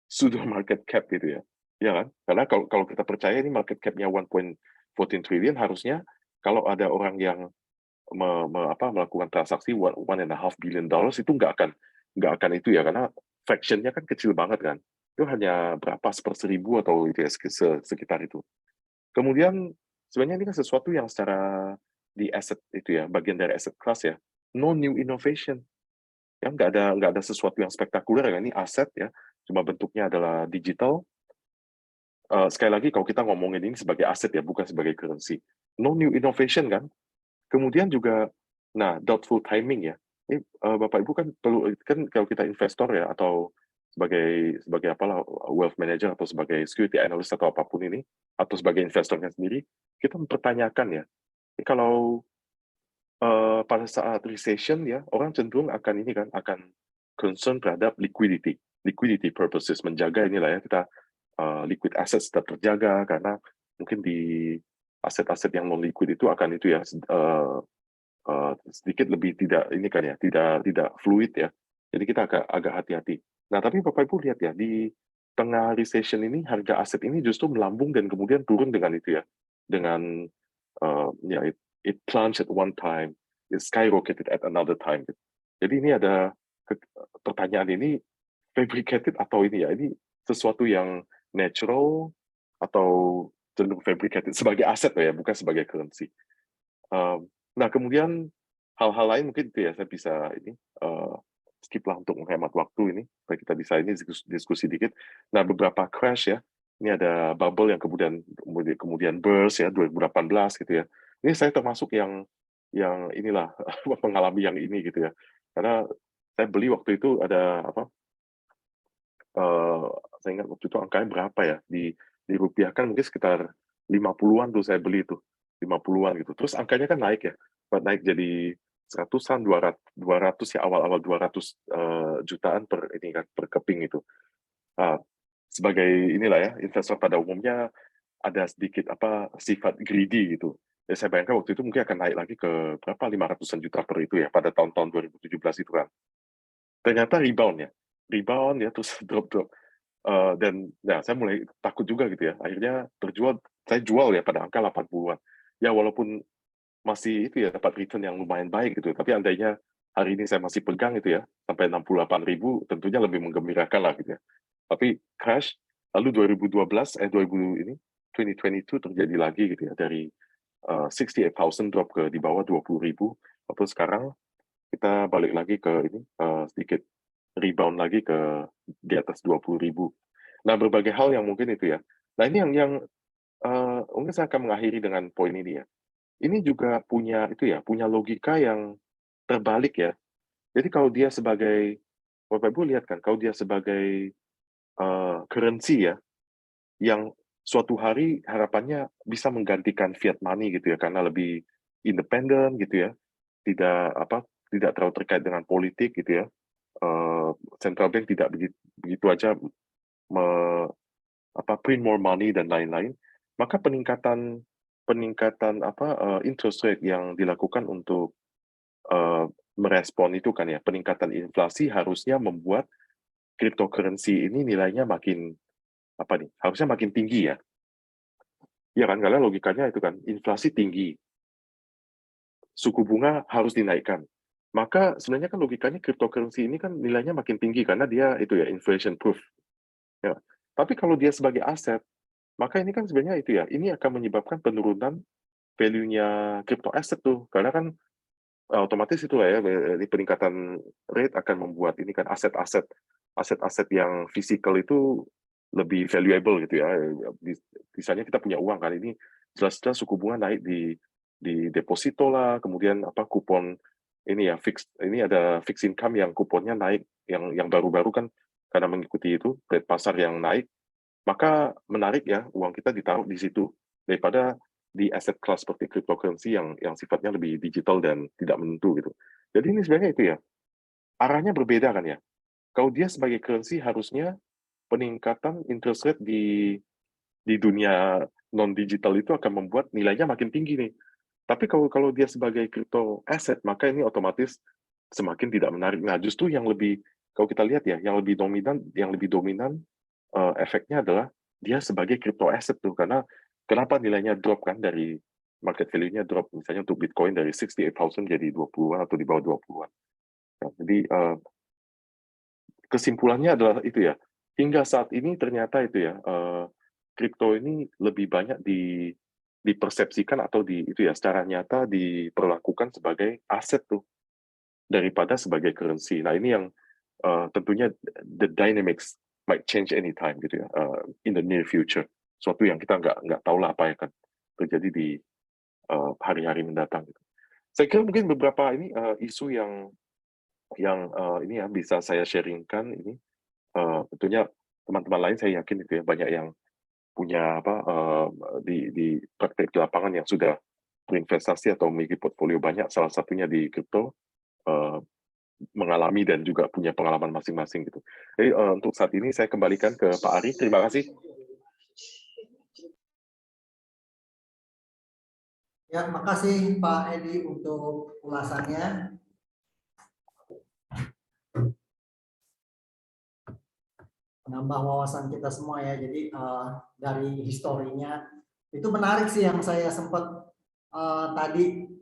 pseudo market cap gitu ya, ya kan? Karena kalau kita percaya ini market cap-nya 1.14 trillion harusnya kalau ada orang yang melakukan transaksi 1.5 billion dollars itu nggak akan itu ya, karena fraction-nya kan kecil banget kan. Itu hanya berapa seperseribu atau itu ya sekitar itu. Kemudian sebenarnya ini kan sesuatu yang secara di aset itu ya, bagian dari asset class ya, no new innovation. Ya, nggak ada sesuatu yang spektakuler ya. Ini aset ya, cuma bentuknya adalah digital. Sekali lagi kalau kita ngomongin ini sebagai aset ya, bukan sebagai currency. No new innovation kan. Kemudian juga, nah doubtful timing ya. Ini Bapak Ibu kan perlu kan kalau kita investor ya atau sebagai apalah wealth manager atau sebagai security analyst atau apapun ini atau sebagai investornya sendiri, kita mempertanyakan ya. Kalau pada saat recession ya, orang cenderung akan ini kan akan concern terhadap liquidity purposes, menjaga inilah ya kita liquid assets tetap terjaga karena mungkin di aset-aset yang non liquid itu akan itu ya sedikit lebih tidak ini kan ya tidak fluid ya. Jadi kita agak hati-hati. Nah tapi Bapak Ibu lihat ya di tengah recession ini harga aset ini justru melambung dan kemudian turun dengan itu ya dengan ya it plunged at one time, it skyrocketed at another time. Jadi ini ada pertanyaan ini fabricated atau ini ya ini sesuatu yang natural atau cenderung fabricated sebagai aset ya bukan sebagai currency. Nah kemudian hal-hal lain mungkin itu ya saya bisa ini skip lah untuk menghemat waktu ini supaya kita bisa ini diskusi dikit. Nah beberapa crash ya ini ada bubble yang kemudian burst ya 2018 gitu ya. Ini saya termasuk yang inilah mengalami yang ini gitu ya. Karena saya beli waktu itu ada apa? Saya ingat waktu itu angkanya berapa ya? Dirupiahkan mungkin sekitar 50-an tuh saya beli itu. 50-an gitu. Terus angkanya kan naik ya. Naik jadi 100-an, 200 ya awal-awal 200 jutaan per ini kan per keping itu. Sebagai inilah ya investor pada umumnya ada sedikit apa sifat greedy gitu. Ya saya bayangkan waktu itu mungkin akan naik lagi ke berapa 500-an juta per itu ya pada tahun-tahun 2017 itu kan. Ternyata rebound ya terus drop. Dan ya saya mulai takut juga gitu ya. Akhirnya saya jual ya pada angka 80-an. Ya walaupun masih itu ya dapat return yang lumayan baik gitu. Tapi andainya hari ini saya masih pegang itu ya sampai 68.000 tentunya lebih menggembirakan lah gitu ya. Tapi crash lalu 2022 terjadi lagi gitu ya dari 68,000 drop ke di bawah 20.000. Lalu sekarang kita balik lagi ke ini sedikit rebound lagi ke di atas 20.000. Nah berbagai hal yang mungkin itu ya. Nah ini yang mungkin saya akan mengakhiri dengan poin ini ya. Ini juga punya itu ya punya logika yang terbalik ya. Jadi kalau dia sebagai Bapak Ibu lihat kan kalau dia sebagai currency ya yang suatu hari harapannya bisa menggantikan fiat money gitu ya karena lebih independen gitu ya tidak terlalu terkait dengan politik gitu ya. Central bank tidak begitu aja print more money dan lain-lain, maka peningkatan interest rate yang dilakukan untuk merespon itu kan ya peningkatan inflasi harusnya membuat cryptocurrency ini nilainya makin harusnya makin tinggi ya. Ya kan karena logikanya itu kan inflasi tinggi, suku bunga harus dinaikkan. Maka sebenarnya kan logikanya cryptocurrency ini kan nilainya makin tinggi karena dia itu ya inflation proof. Ya. Tapi kalau dia sebagai aset, maka ini kan sebenarnya itu ya, ini akan menyebabkan penurunan value-nya crypto asset tuh. Karena kan otomatis itulah ya, ini peningkatan rate akan membuat ini kan aset-aset yang physical itu lebih valuable gitu ya. Misalnya kita punya uang kan ini jelas-jelas suku bunga naik di deposito lah, kemudian kupon ini ya ini ada fixed income yang kuponnya naik yang baru-baru kan karena mengikuti itu rate pasar yang naik, maka menarik ya uang kita ditaruh di situ daripada di aset class seperti cryptocurrency yang sifatnya lebih digital dan tidak menentu gitu. Jadi ini sebenarnya itu ya arahnya berbeda kan ya. Kalau dia sebagai currency harusnya peningkatan interest rate di dunia non digital itu akan membuat nilainya makin tinggi nih. Tapi kalau dia sebagai crypto asset maka ini otomatis semakin tidak menarik. Nah justru yang lebih kalau kita lihat ya yang lebih dominan efeknya adalah dia sebagai crypto asset tuh karena kenapa nilainya drop kan dari market value-nya drop misalnya untuk Bitcoin dari 68,000 jadi 20-an atau di bawah 20-an. Nah, jadi kesimpulannya adalah itu ya. Hingga saat ini ternyata itu ya kripto ini lebih banyak dipersepsikan atau secara nyata diperlakukan sebagai aset tuh daripada sebagai currency. Nah, ini yang tentunya the dynamics might change anytime gitu ya, in the near future. Suatu yang kita nggak tahu lah apa yang akan terjadi di hari-hari mendatang gitu. Saya kira mungkin beberapa ini isu yang ini ya bisa saya sharingkan ini. Tentunya teman-teman lain saya yakin itu ya banyak yang punya di praktek di lapangan yang sudah berinvestasi atau memiliki portfolio banyak, salah satunya di kripto, mengalami dan juga punya pengalaman masing-masing gitu. Jadi untuk saat ini saya kembalikan ke Pak Ari. Terima kasih. Ya, makasih Pak Edi untuk ulasannya. Menambah wawasan kita semua ya. Jadi dari historinya itu menarik sih, yang saya sempat tadi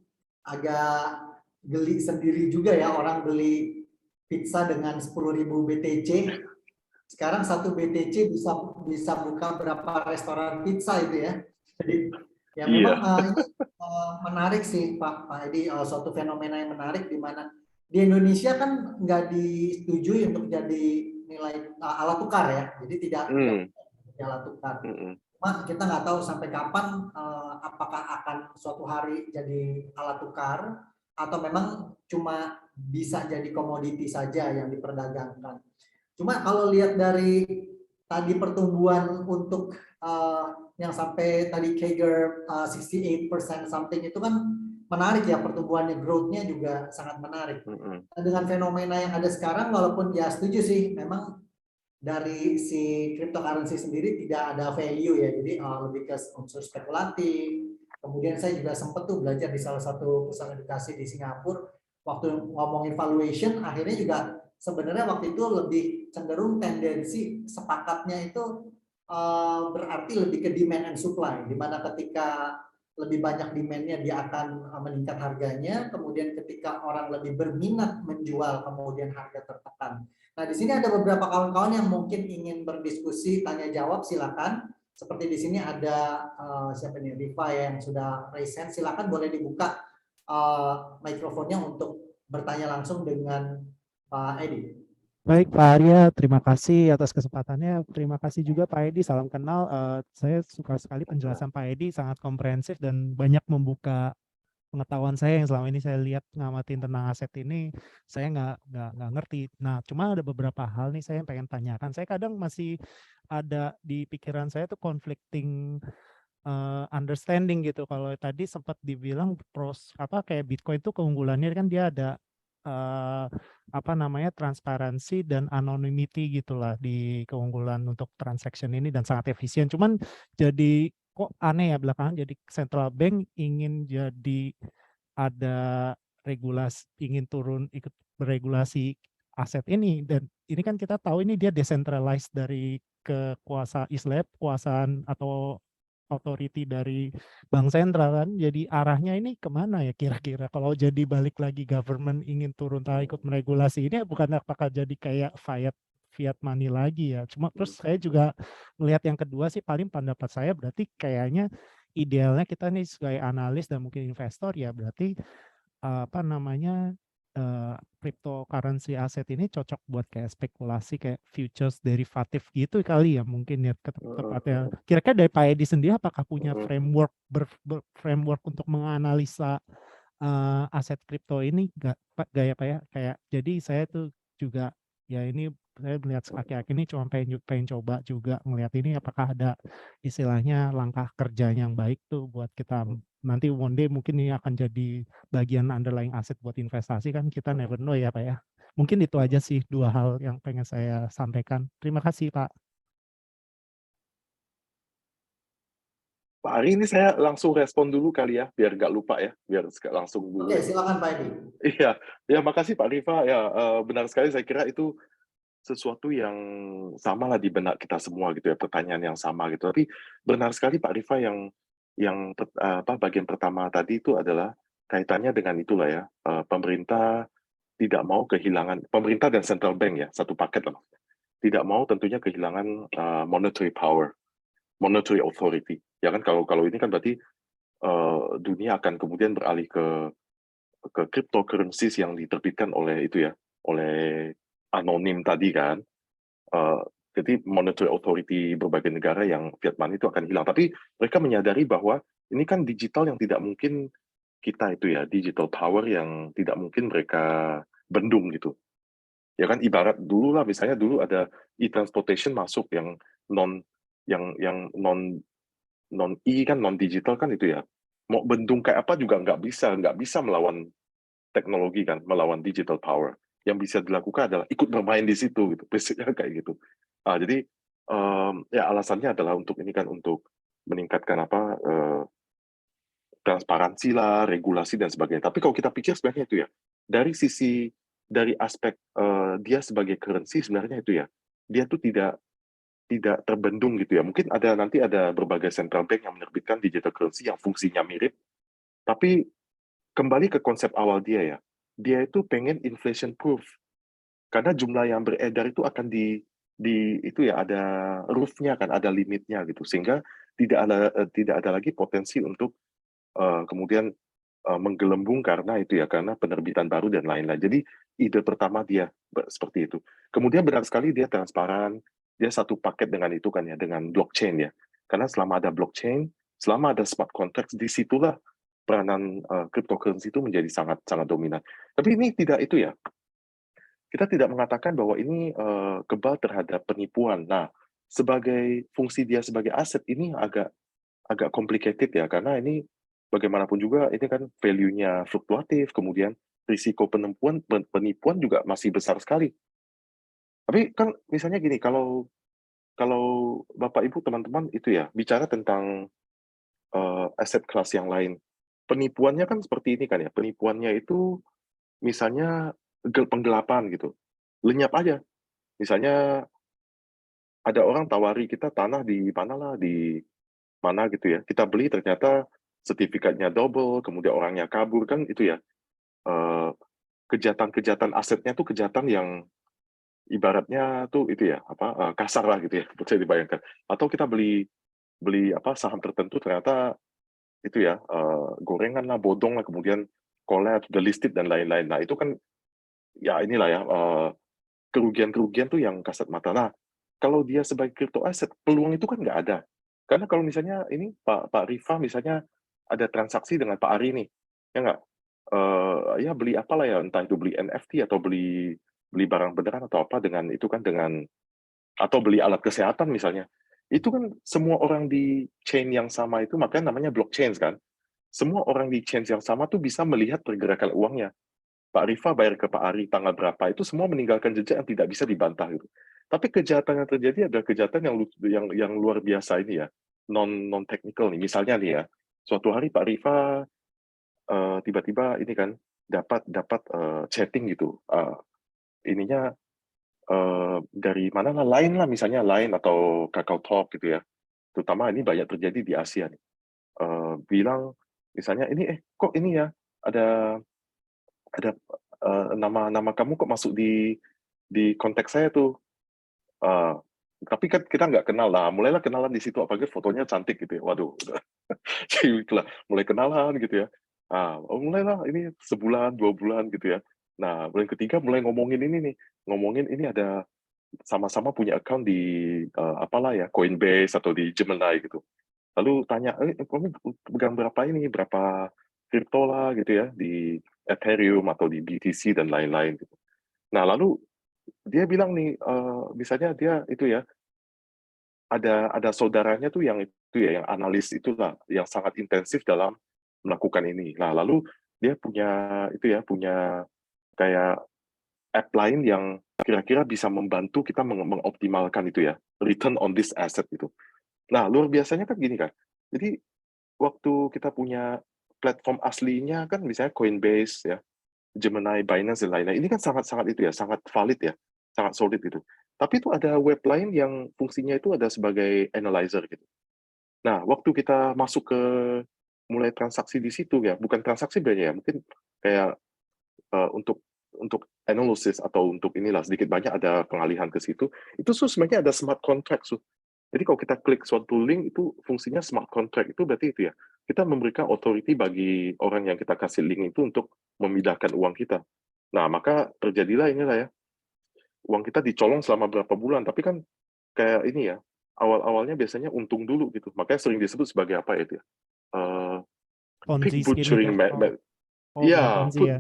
agak geli sendiri juga ya, orang beli pizza dengan 10.000 BTC. Sekarang 1 BTC bisa buka berapa restoran pizza itu ya. Jadi ya memang ini menarik sih Pak Edi, suatu fenomena yang menarik di mana di Indonesia kan nggak disetujui untuk jadi nilai alat tukar ya, jadi tidak jadi alat tukar. Cuma kita nggak tahu sampai kapan apakah akan suatu hari jadi alat tukar atau memang cuma bisa jadi komoditi saja yang diperdagangkan. Cuma kalau lihat dari tadi pertumbuhan untuk yang sampai tadi CAGR 68% something itu kan menarik ya, pertumbuhannya, growth-nya juga sangat menarik. Dengan fenomena yang ada sekarang, walaupun ya setuju sih, memang dari si cryptocurrency sendiri tidak ada value ya, jadi lebih ke unsur spekulatif. Kemudian saya juga sempat tuh belajar di salah satu pusat edukasi di Singapura, waktu ngomongin valuation, akhirnya juga sebenarnya waktu itu lebih cenderung tendensi sepakatnya itu berarti lebih ke demand and supply, di mana ketika lebih banyak demand-nya dia akan meningkat harganya, kemudian ketika orang lebih berminat menjual kemudian harga tertekan. Nah, di sini ada beberapa kawan-kawan yang mungkin ingin berdiskusi, tanya jawab, silakan. Seperti di sini ada siapa nih, Riva yang sudah raise hand, silakan boleh dibuka mikrofonnya untuk bertanya langsung dengan Pak Edi. Baik Pak Arya, terima kasih atas kesempatannya. Terima kasih juga Pak Edi, salam kenal. Saya suka sekali penjelasan Pak Edi, sangat komprehensif dan banyak membuka pengetahuan saya yang selama ini saya lihat ngamatin tentang aset ini, saya nggak ngerti. Nah, cuma ada beberapa hal nih saya yang pengen tanyakan. Saya kadang masih ada di pikiran saya tuh conflicting understanding gitu. Kalau tadi sempat dibilang kayak Bitcoin itu keunggulannya kan dia ada transparansi dan anonymity gitulah di keunggulan untuk transaction ini dan sangat efisien. Cuman jadi kok aneh ya belakangan jadi central bank ingin jadi ada regulasi, ingin turun ikut beregulasi aset ini, dan ini kan kita tahu ini dia decentralized dari kekuasaan atau authority dari bank sentral kan, jadi arahnya ini kemana ya kira-kira kalau jadi balik lagi government ingin turun ikut meregulasi ini, bukan apakah jadi kayak fiat money lagi ya. Cuma terus saya juga melihat yang kedua sih, paling pendapat saya berarti kayaknya idealnya kita nih sebagai analis dan mungkin investor ya berarti cryptocurrency aset ini cocok buat kayak spekulasi kayak futures derivatif gitu kali ya mungkin ya tepatnya. Kira-kira dari Pak Edi sendiri apakah punya framework framework untuk menganalisa aset kripto ini gaya Pak ya, kayak jadi saya tuh juga ya ini saya melihat aki-aki ini cuma pengen coba juga ngelihat ini apakah ada istilahnya langkah kerja yang baik tuh buat kita nanti one day mungkin ini akan jadi bagian underlying aset buat investasi, kan kita never know ya Pak ya. Mungkin itu aja sih dua hal yang pengen saya sampaikan. Terima kasih Pak. Pak Ari, ini saya langsung respon dulu kali ya, biar nggak lupa ya, biar langsung dulu. Oke, silakan Pak Edi. Iya, makasih Pak Riva. Ya, benar sekali, saya kira itu sesuatu yang sama lah di benak kita semua gitu ya, pertanyaan yang sama gitu. Tapi benar sekali Pak Riva yang bagian pertama tadi itu adalah kaitannya dengan itulah ya, pemerintah tidak mau kehilangan, pemerintah dan central bank ya, satu paket lah, tidak mau tentunya kehilangan monetary power, monetary authority. Ya kan, kalau ini kan berarti dunia akan kemudian beralih ke cryptocurrencies yang diterbitkan oleh itu ya, oleh anonim tadi kan. Jadi monetary authority berbagai negara yang fiat money itu akan hilang. Tapi mereka menyadari bahwa ini kan digital yang tidak mungkin kita itu ya, digital power yang tidak mungkin mereka bendung gitu. Ya kan ibarat dulu lah, misalnya dulu ada e-transportation masuk yang non non kan non digital kan itu ya. Mau bendung kayak apa juga nggak bisa melawan teknologi kan, melawan digital power. Yang bisa dilakukan adalah ikut bermain di situ gitu, basicnya kayak gitu. Jadi ya alasannya adalah untuk ini kan, untuk meningkatkan transparansi lah, regulasi dan sebagainya. Tapi kalau kita pikir sebenarnya itu ya, dari aspek dia sebagai currency sebenarnya itu ya, dia tuh tidak terbendung gitu ya. Mungkin nanti ada berbagai central bank yang menerbitkan digital currency yang fungsinya mirip, tapi kembali ke konsep awal dia ya. Dia itu pengen inflation proof. Karena jumlah yang beredar itu akan itu ya, ada roof-nya kan, ada limitnya gitu. Sehingga tidak ada lagi potensi untuk kemudian menggelembung karena itu ya, karena penerbitan baru dan lain-lain. Jadi ide pertama dia seperti itu. Kemudian benar sekali dia transparan, dia satu paket dengan itu kan ya, dengan blockchain ya. Karena selama ada blockchain, selama ada smart contracts, disitulah peranan cryptocurrency itu menjadi sangat sangat dominan. Tapi ini tidak itu ya. Kita tidak mengatakan bahwa ini kebal terhadap penipuan. Nah, sebagai fungsi dia sebagai aset ini agak complicated ya, karena ini bagaimanapun juga ini kan value-nya fluktuatif, kemudian risiko penipuan juga masih besar sekali. Tapi kan misalnya gini, kalau kalau Bapak Ibu teman-teman itu ya bicara tentang aset kelas yang lain, penipuannya kan seperti ini kan ya, penipuannya itu misalnya penggelapan gitu, lenyap aja. Misalnya ada orang tawari kita tanah di manalah, di mana gitu ya, kita beli ternyata sertifikatnya double, kemudian orangnya kabur, kan itu ya, kejahatan-kejahatan asetnya tuh kejahatan yang ibaratnya tuh itu ya, kasar lah gitu ya, bisa dibayangkan. Atau kita beli beli saham tertentu ternyata itu ya, gorengan lah, bodong lah, kemudian collapse, delisted dan lain-lain. Nah itu kan ya inilah ya, kerugian-kerugian tuh yang kasat mata. Nah, kalau dia sebagai crypto asset, peluang itu kan nggak ada. Karena kalau misalnya ini Pak Rifa misalnya ada transaksi dengan Pak Ari nih, ya nggak? Ya beli apalah ya, entah itu beli NFT atau beli beli barang beneran atau apa dengan itu kan, dengan atau beli alat kesehatan misalnya. Itu kan semua orang di chain yang sama itu, makanya namanya blockchain kan. Semua orang di chain yang sama tuh bisa melihat pergerakan uangnya. Pak Rifa bayar ke Pak Ari tanggal berapa, itu semua meninggalkan jejak yang tidak bisa dibantah gitu. Tapi kejahatan yang terjadi adalah kejahatan yang luar biasa ini ya, non technical nih. Misalnya nih ya, suatu hari Pak Rifa tiba-tiba ini kan dapat chatting gitu, ininya dari mana lah, Line lah misalnya, Line atau Kakao Talk gitu ya. Terutama ini banyak terjadi di Asia nih. Bilang misalnya ini kok ini ya, ada nama kamu kok masuk di konteks saya tuh. Tapi kan kita nggak kenal lah, mulailah kenalan di situ, apalagi fotonya cantik gitu ya. Waduh, jadi mulai kenalan gitu ya. Mulailah ini sebulan, 2 bulan gitu ya. Nah, bulan ketiga mulai ngomongin ini nih, ngomongin ini ada sama-sama punya account di apalah ya, Coinbase atau di Gemini gitu. Lalu tanya, kamu pegang berapa ini, berapa kripto lah gitu ya, di Ethereum atau di BTC dan lain-lain gitu. Nah, lalu dia bilang nih, misalnya dia itu ya, ada saudaranya tuh yang itu ya, yang analis itulah, yang sangat intensif dalam melakukan ini. Nah, lalu dia punya itu ya, punya kayak app lain yang kira-kira bisa membantu kita mengoptimalkan itu ya, return on this asset itu. Nah, luar biasanya kan gini kan, jadi waktu kita punya platform aslinya kan misalnya Coinbase ya, Gemini, Binance, dan lain-lain, ini kan sangat-sangat itu ya, sangat valid ya, sangat solid gitu. Tapi itu ada web lain yang fungsinya itu ada sebagai analyzer gitu. Nah, waktu kita masuk ke mulai transaksi di situ ya, bukan transaksi banyak ya, mungkin kayak untuk analysis atau untuk inilah sedikit banyak ada pengalihan ke situ, itu sebenarnya ada smart contract Jadi kalau kita klik suatu link itu fungsinya smart contract itu berarti itu ya. Kita memberikan authority bagi orang yang kita kasih link itu untuk memindahkan uang kita. Nah, maka terjadilah inilah ya. Uang kita dicolong selama berapa bulan, tapi kan kayak ini ya. Awal-awalnya biasanya untung dulu gitu. Makanya sering disebut sebagai apa itu ya? Ponzi Pig scheme butchering. itu. Bukan Ya, Ponzi ya.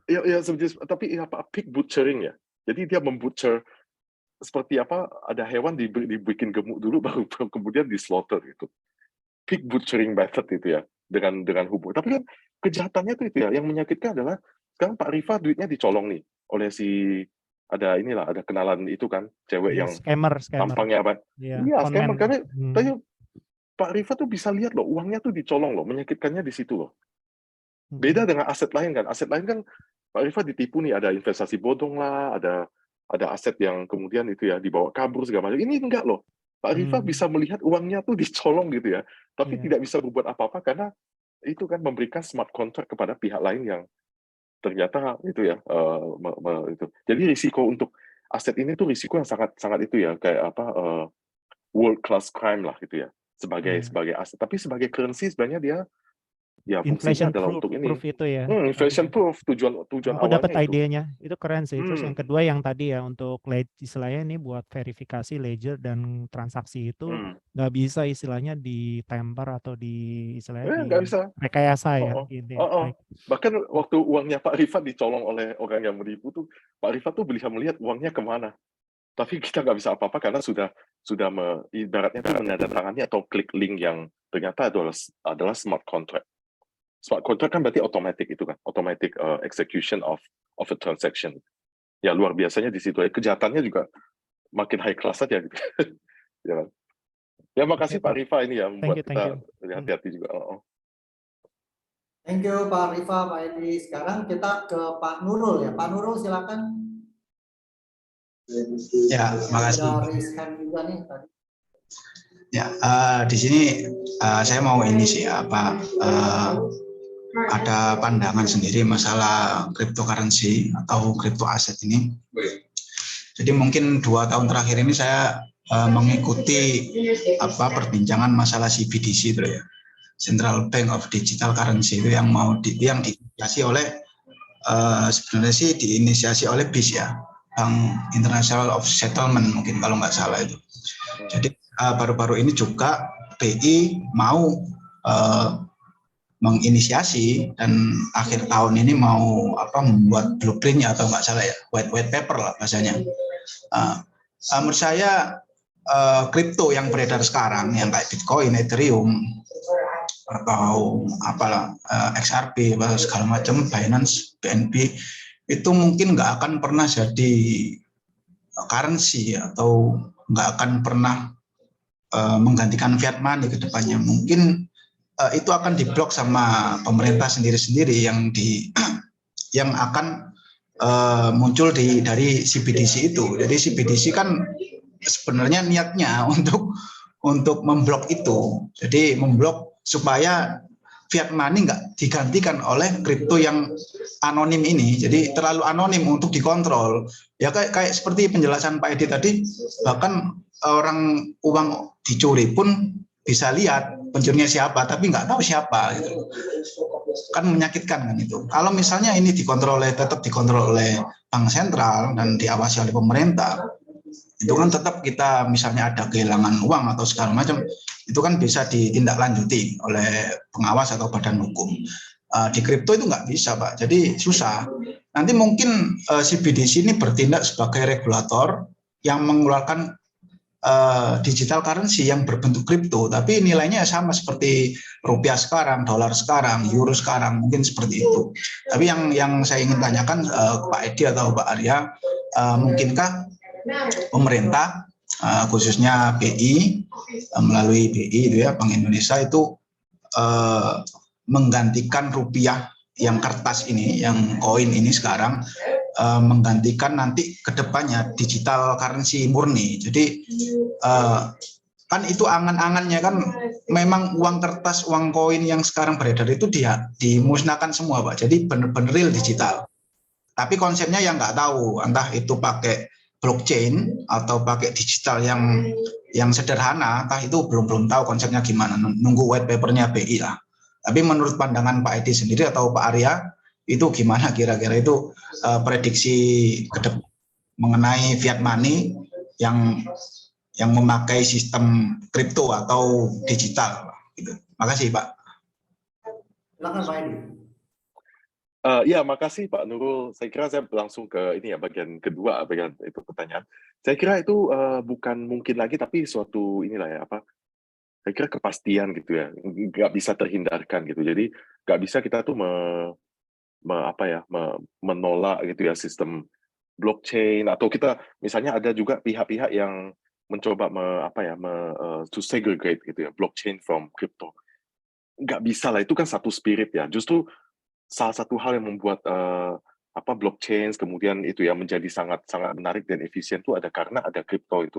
ya tapi apa pig butchering ya. Jadi dia membutcher seperti apa, ada hewan dibikin gemuk dulu baru kemudian dislaughter gitu. Pig butchering method itu ya, dengan hubung. Tapi kan kejahatannya itu ya, yang menyakitkan adalah sekarang Pak Rifa duitnya dicolong nih oleh ada kenalan itu kan, cewek Iya, yang scammer. tampangnya apa? Iya, Iya, conman. scammer. Karena Pak Rifa tuh bisa lihat loh, uangnya tuh dicolong loh, menyakitkannya di situ loh. Beda dengan aset lain kan. Aset lain kan Pak Rifa ditipu nih, ada investasi bodong lah, ada aset yang kemudian itu ya dibawa kabur segala macam. Ini enggak loh. Pak Rifa bisa melihat uangnya tuh dicolong gitu ya, tapi tidak bisa berbuat apa-apa karena itu kan memberikan smart contract kepada pihak lain yang ternyata itu ya itu. Jadi risiko untuk aset ini tuh risiko yang sangat itu ya, kayak apa world class crime lah gitu ya, sebagai aset. Tapi sebagai currency sebenarnya dia ya fungsinya Inflation adalah untuk ini. proof itu ya. Inflation proof tujuan Aku dapat awalnya itu. idenya, itu keren sih. Terus yang kedua yang tadi ya untuk istilahnya ini buat verifikasi ledger dan transaksi itu nggak bisa istilahnya ditemper atau istilahnya Nggak bisa. rekayasa ya. Gitu. Bahkan waktu uangnya Pak Rifa dicolong oleh orang yang menipu tuh, Pak Rifa tuh bisa melihat uangnya kemana. Tapi kita nggak bisa apa-apa karena sudah ibaratnya itu menandatangani atau klik link yang ternyata adalah smart contract. Smart contract kan berarti automatic itu kan, automatic execution of a transaction. Ya luar biasanya di situ. Kejahatannya juga makin high class aja gitu. Ya kan? Ya makasih Pak Rifa ini ya membuat kita hati-hati juga. Thank you Pak Rifa, Pak Edi. Sekarang kita ke Pak Nurul ya. Pak Nurul silakan. Ya, makasih. Juga nih tadi. Ya, di sini saya mau ini sih ada pandangan sendiri masalah cryptocurrency atau crypto aset ini. Jadi mungkin 2 tahun terakhir ini saya mengikuti perbincangan masalah CBDC itu ya, Central Bank of Digital Currency itu yang yang diinisiasi oleh sebenarnya sih diinisiasi oleh BIS ya, Bank International of Settlement mungkin kalau nggak salah itu. Jadi baru-baru ini juga BI mau menginisiasi dan akhir tahun ini mau membuat blueprintnya atau nggak salah ya, white paper lah bahasanya. Menurut saya kripto yang beredar sekarang yang kayak Bitcoin, Ethereum atau XRP atau segala macam, Binance, BNB itu mungkin nggak akan pernah jadi currency atau nggak akan pernah menggantikan fiat money ke depannya. Mungkin itu akan diblok sama pemerintah sendiri-sendiri yang akan muncul dari CBDC itu. Jadi CBDC kan sebenarnya niatnya untuk memblok itu. Jadi memblok supaya fiat money nggak digantikan oleh kripto yang anonim ini. Jadi terlalu anonim untuk dikontrol. Ya kayak seperti penjelasan Pak Edi tadi, bahkan orang uang dicuri pun bisa lihat pencurinya siapa, tapi nggak tahu siapa gitu. Kan menyakitkan kan itu. Kalau misalnya ini tetap dikontrol oleh bank sentral dan diawasi oleh pemerintah, itu kan tetap kita misalnya ada kehilangan uang atau segala macam, itu kan bisa ditindaklanjuti oleh pengawas atau badan hukum. Di kripto itu nggak bisa Pak, jadi susah. Nanti mungkin CBDC ini bertindak sebagai regulator yang mengeluarkan digital currency yang berbentuk kripto, tapi nilainya sama seperti rupiah sekarang, dolar sekarang, euro sekarang, mungkin seperti itu. Tapi yang saya ingin tanyakan Pak Edi atau Pak Arya, mungkinkah pemerintah khususnya BI melalui BI itu ya, Bank Indonesia itu menggantikan rupiah yang kertas ini, yang koin ini sekarang menggantikan nanti ke depannya digital currency murni. Jadi kan itu angan-angannya kan memang uang kertas, uang koin yang sekarang beredar itu dimusnahkan semua Pak. Jadi benar-benar real digital. Tapi konsepnya yang nggak tahu, entah itu pakai blockchain atau pakai digital yang sederhana, itu belum tahu konsepnya gimana. Nunggu white papernya BI lah. Tapi menurut pandangan Pak Edi sendiri atau Pak Arya, itu gimana kira-kira itu prediksi mengenai fiat money yang memakai sistem kripto atau digital? Gitu. Makasih Pak. Silakan Pak Edi. Ya, makasih Pak Nurul. Saya kira saya langsung ke ini ya, bagian kedua, bagian itu pertanyaan. Saya kira itu bukan mungkin lagi, tapi suatu inilah ya, saya kira kepastian gitu ya, nggak bisa terhindarkan gitu. Jadi nggak bisa kita tuh menolak gitu ya sistem blockchain, atau kita misalnya ada juga pihak-pihak yang mencoba to segregate gitu ya blockchain from crypto. Nggak bisa lah, itu kan satu spirit ya. Justru salah satu hal yang membuat blockchain kemudian itu ya menjadi sangat sangat menarik dan efisien itu karena ada kripto itu.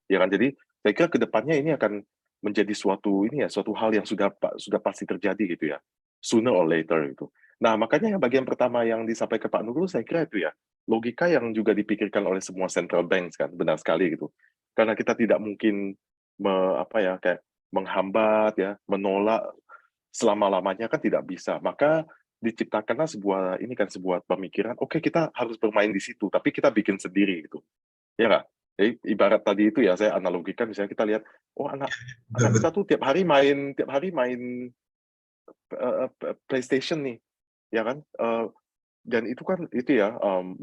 Ya kan, jadi saya kira kedepannya ini akan menjadi suatu hal yang sudah pasti terjadi gitu ya, sooner or later itu. Nah, makanya yang bagian pertama yang disampaikan Pak Nurul, saya kira itu ya logika yang juga dipikirkan oleh semua central banks kan, benar sekali gitu. Karena kita tidak mungkin kayak menghambat ya, menolak selama-lamanya kan tidak bisa. Maka diciptakanlah sebuah pemikiran, oke, kita harus bermain di situ, tapi kita bikin sendiri gitu. Ya nggak? Jadi ibarat tadi itu ya, saya analogikan misalnya kita lihat, anak kita tuh tiap hari main PlayStation nih, ya kan? Dan itu kan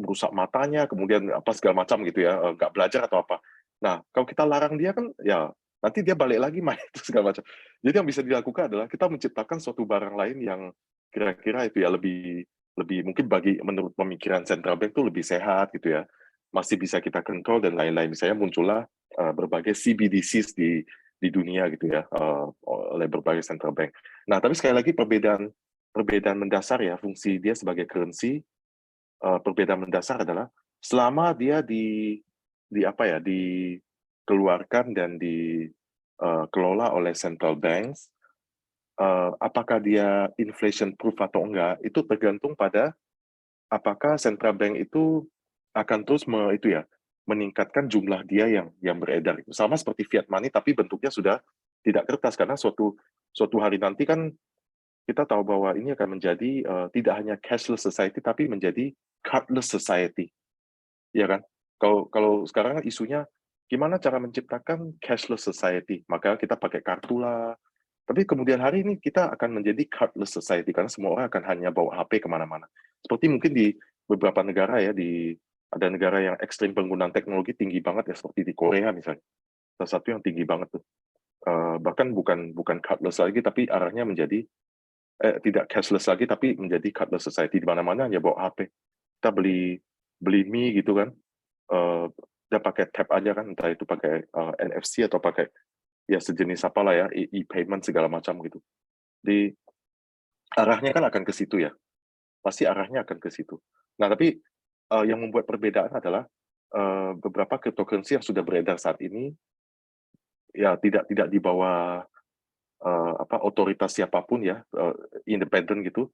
merusak matanya, kemudian segala macam gitu ya, nggak belajar atau apa. Nah, kalau kita larang dia kan, ya nanti dia balik lagi main itu segala macam. Jadi yang bisa dilakukan adalah kita menciptakan suatu barang lain yang kira-kira itu ya lebih mungkin menurut pemikiran central bank itu lebih sehat gitu ya, masih bisa kita kontrol dan lain-lain. Misalnya muncullah berbagai CBDCs di dunia gitu ya, oleh berbagai central bank. Nah, tapi sekali lagi perbedaan mendasar ya, fungsi dia sebagai currency, perbedaan mendasar adalah selama dia dikeluarkan dan dikelola oleh central banks, apakah dia inflation proof atau enggak, itu tergantung pada apakah central bank itu akan terus meningkatkan jumlah dia yang beredar. Sama seperti fiat money, tapi bentuknya sudah tidak kertas, karena suatu hari nanti kan kita tahu bahwa ini akan menjadi tidak hanya cashless society, tapi menjadi cardless society, ya kan? Kalau sekarang isunya gimana cara menciptakan cashless society, maka kita pakai kartu lah. Tapi kemudian hari ini kita akan menjadi cardless society, karena semua orang akan hanya bawa HP kemana-mana. Seperti mungkin di beberapa negara ya, ada negara yang ekstrim penggunaan teknologi tinggi banget ya, seperti di Korea misalnya. Salah satu yang tinggi banget tuh. Bahkan bukan cardless lagi, tapi arahnya menjadi tidak cashless lagi, tapi menjadi cardless society. Di mana-mana hanya bawa HP. Kita beli mie gitu kan, udah pakai tap aja kan, entah itu pakai NFC atau pakai ya sejenis apalah ya, e-payment segala macam gitu. Di arahnya kan akan ke situ ya. Pasti arahnya akan ke situ. Nah, tapi yang membuat perbedaan adalah beberapa cryptocurrency yang sudah beredar saat ini ya tidak di bawah otoritas siapapun ya, independen gitu.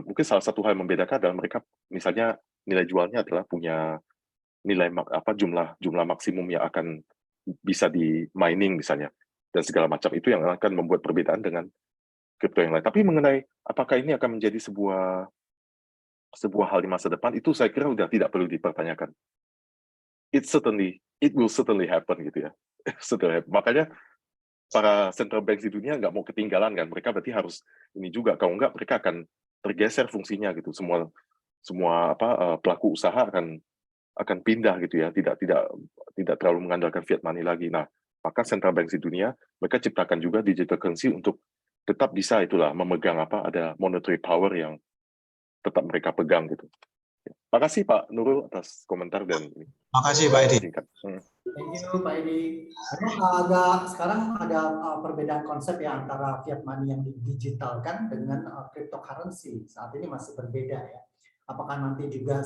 Mungkin salah satu hal yang membedakan adalah mereka misalnya nilai jualnya adalah punya nilai jumlah maksimum yang akan bisa di mining misalnya, dan segala macam. Itu yang akan membuat perbedaan dengan kripto yang lain. Tapi mengenai apakah ini akan menjadi sebuah hal di masa depan, itu saya kira udah tidak perlu dipertanyakan. It will certainly happen gitu ya. Makanya para central banks di dunia nggak mau ketinggalan kan, mereka berarti harus ini juga, kalau nggak mereka akan tergeser fungsinya gitu. Semua pelaku usaha akan pindah gitu ya, tidak terlalu mengandalkan fiat money lagi. Nah, maka central banks di dunia mereka ciptakan juga digital currency untuk tetap bisa memegang ada monetary power yang tetap mereka pegang gitu. Makasih Pak Nurul atas komentar dan ini. Makasih Pak Edi. Thank you Pak Edi. Sekarang ada perbedaan konsep ya antara fiat money yang didigitalkan dengan cryptocurrency. Saat ini masih berbeda ya. Apakah nanti juga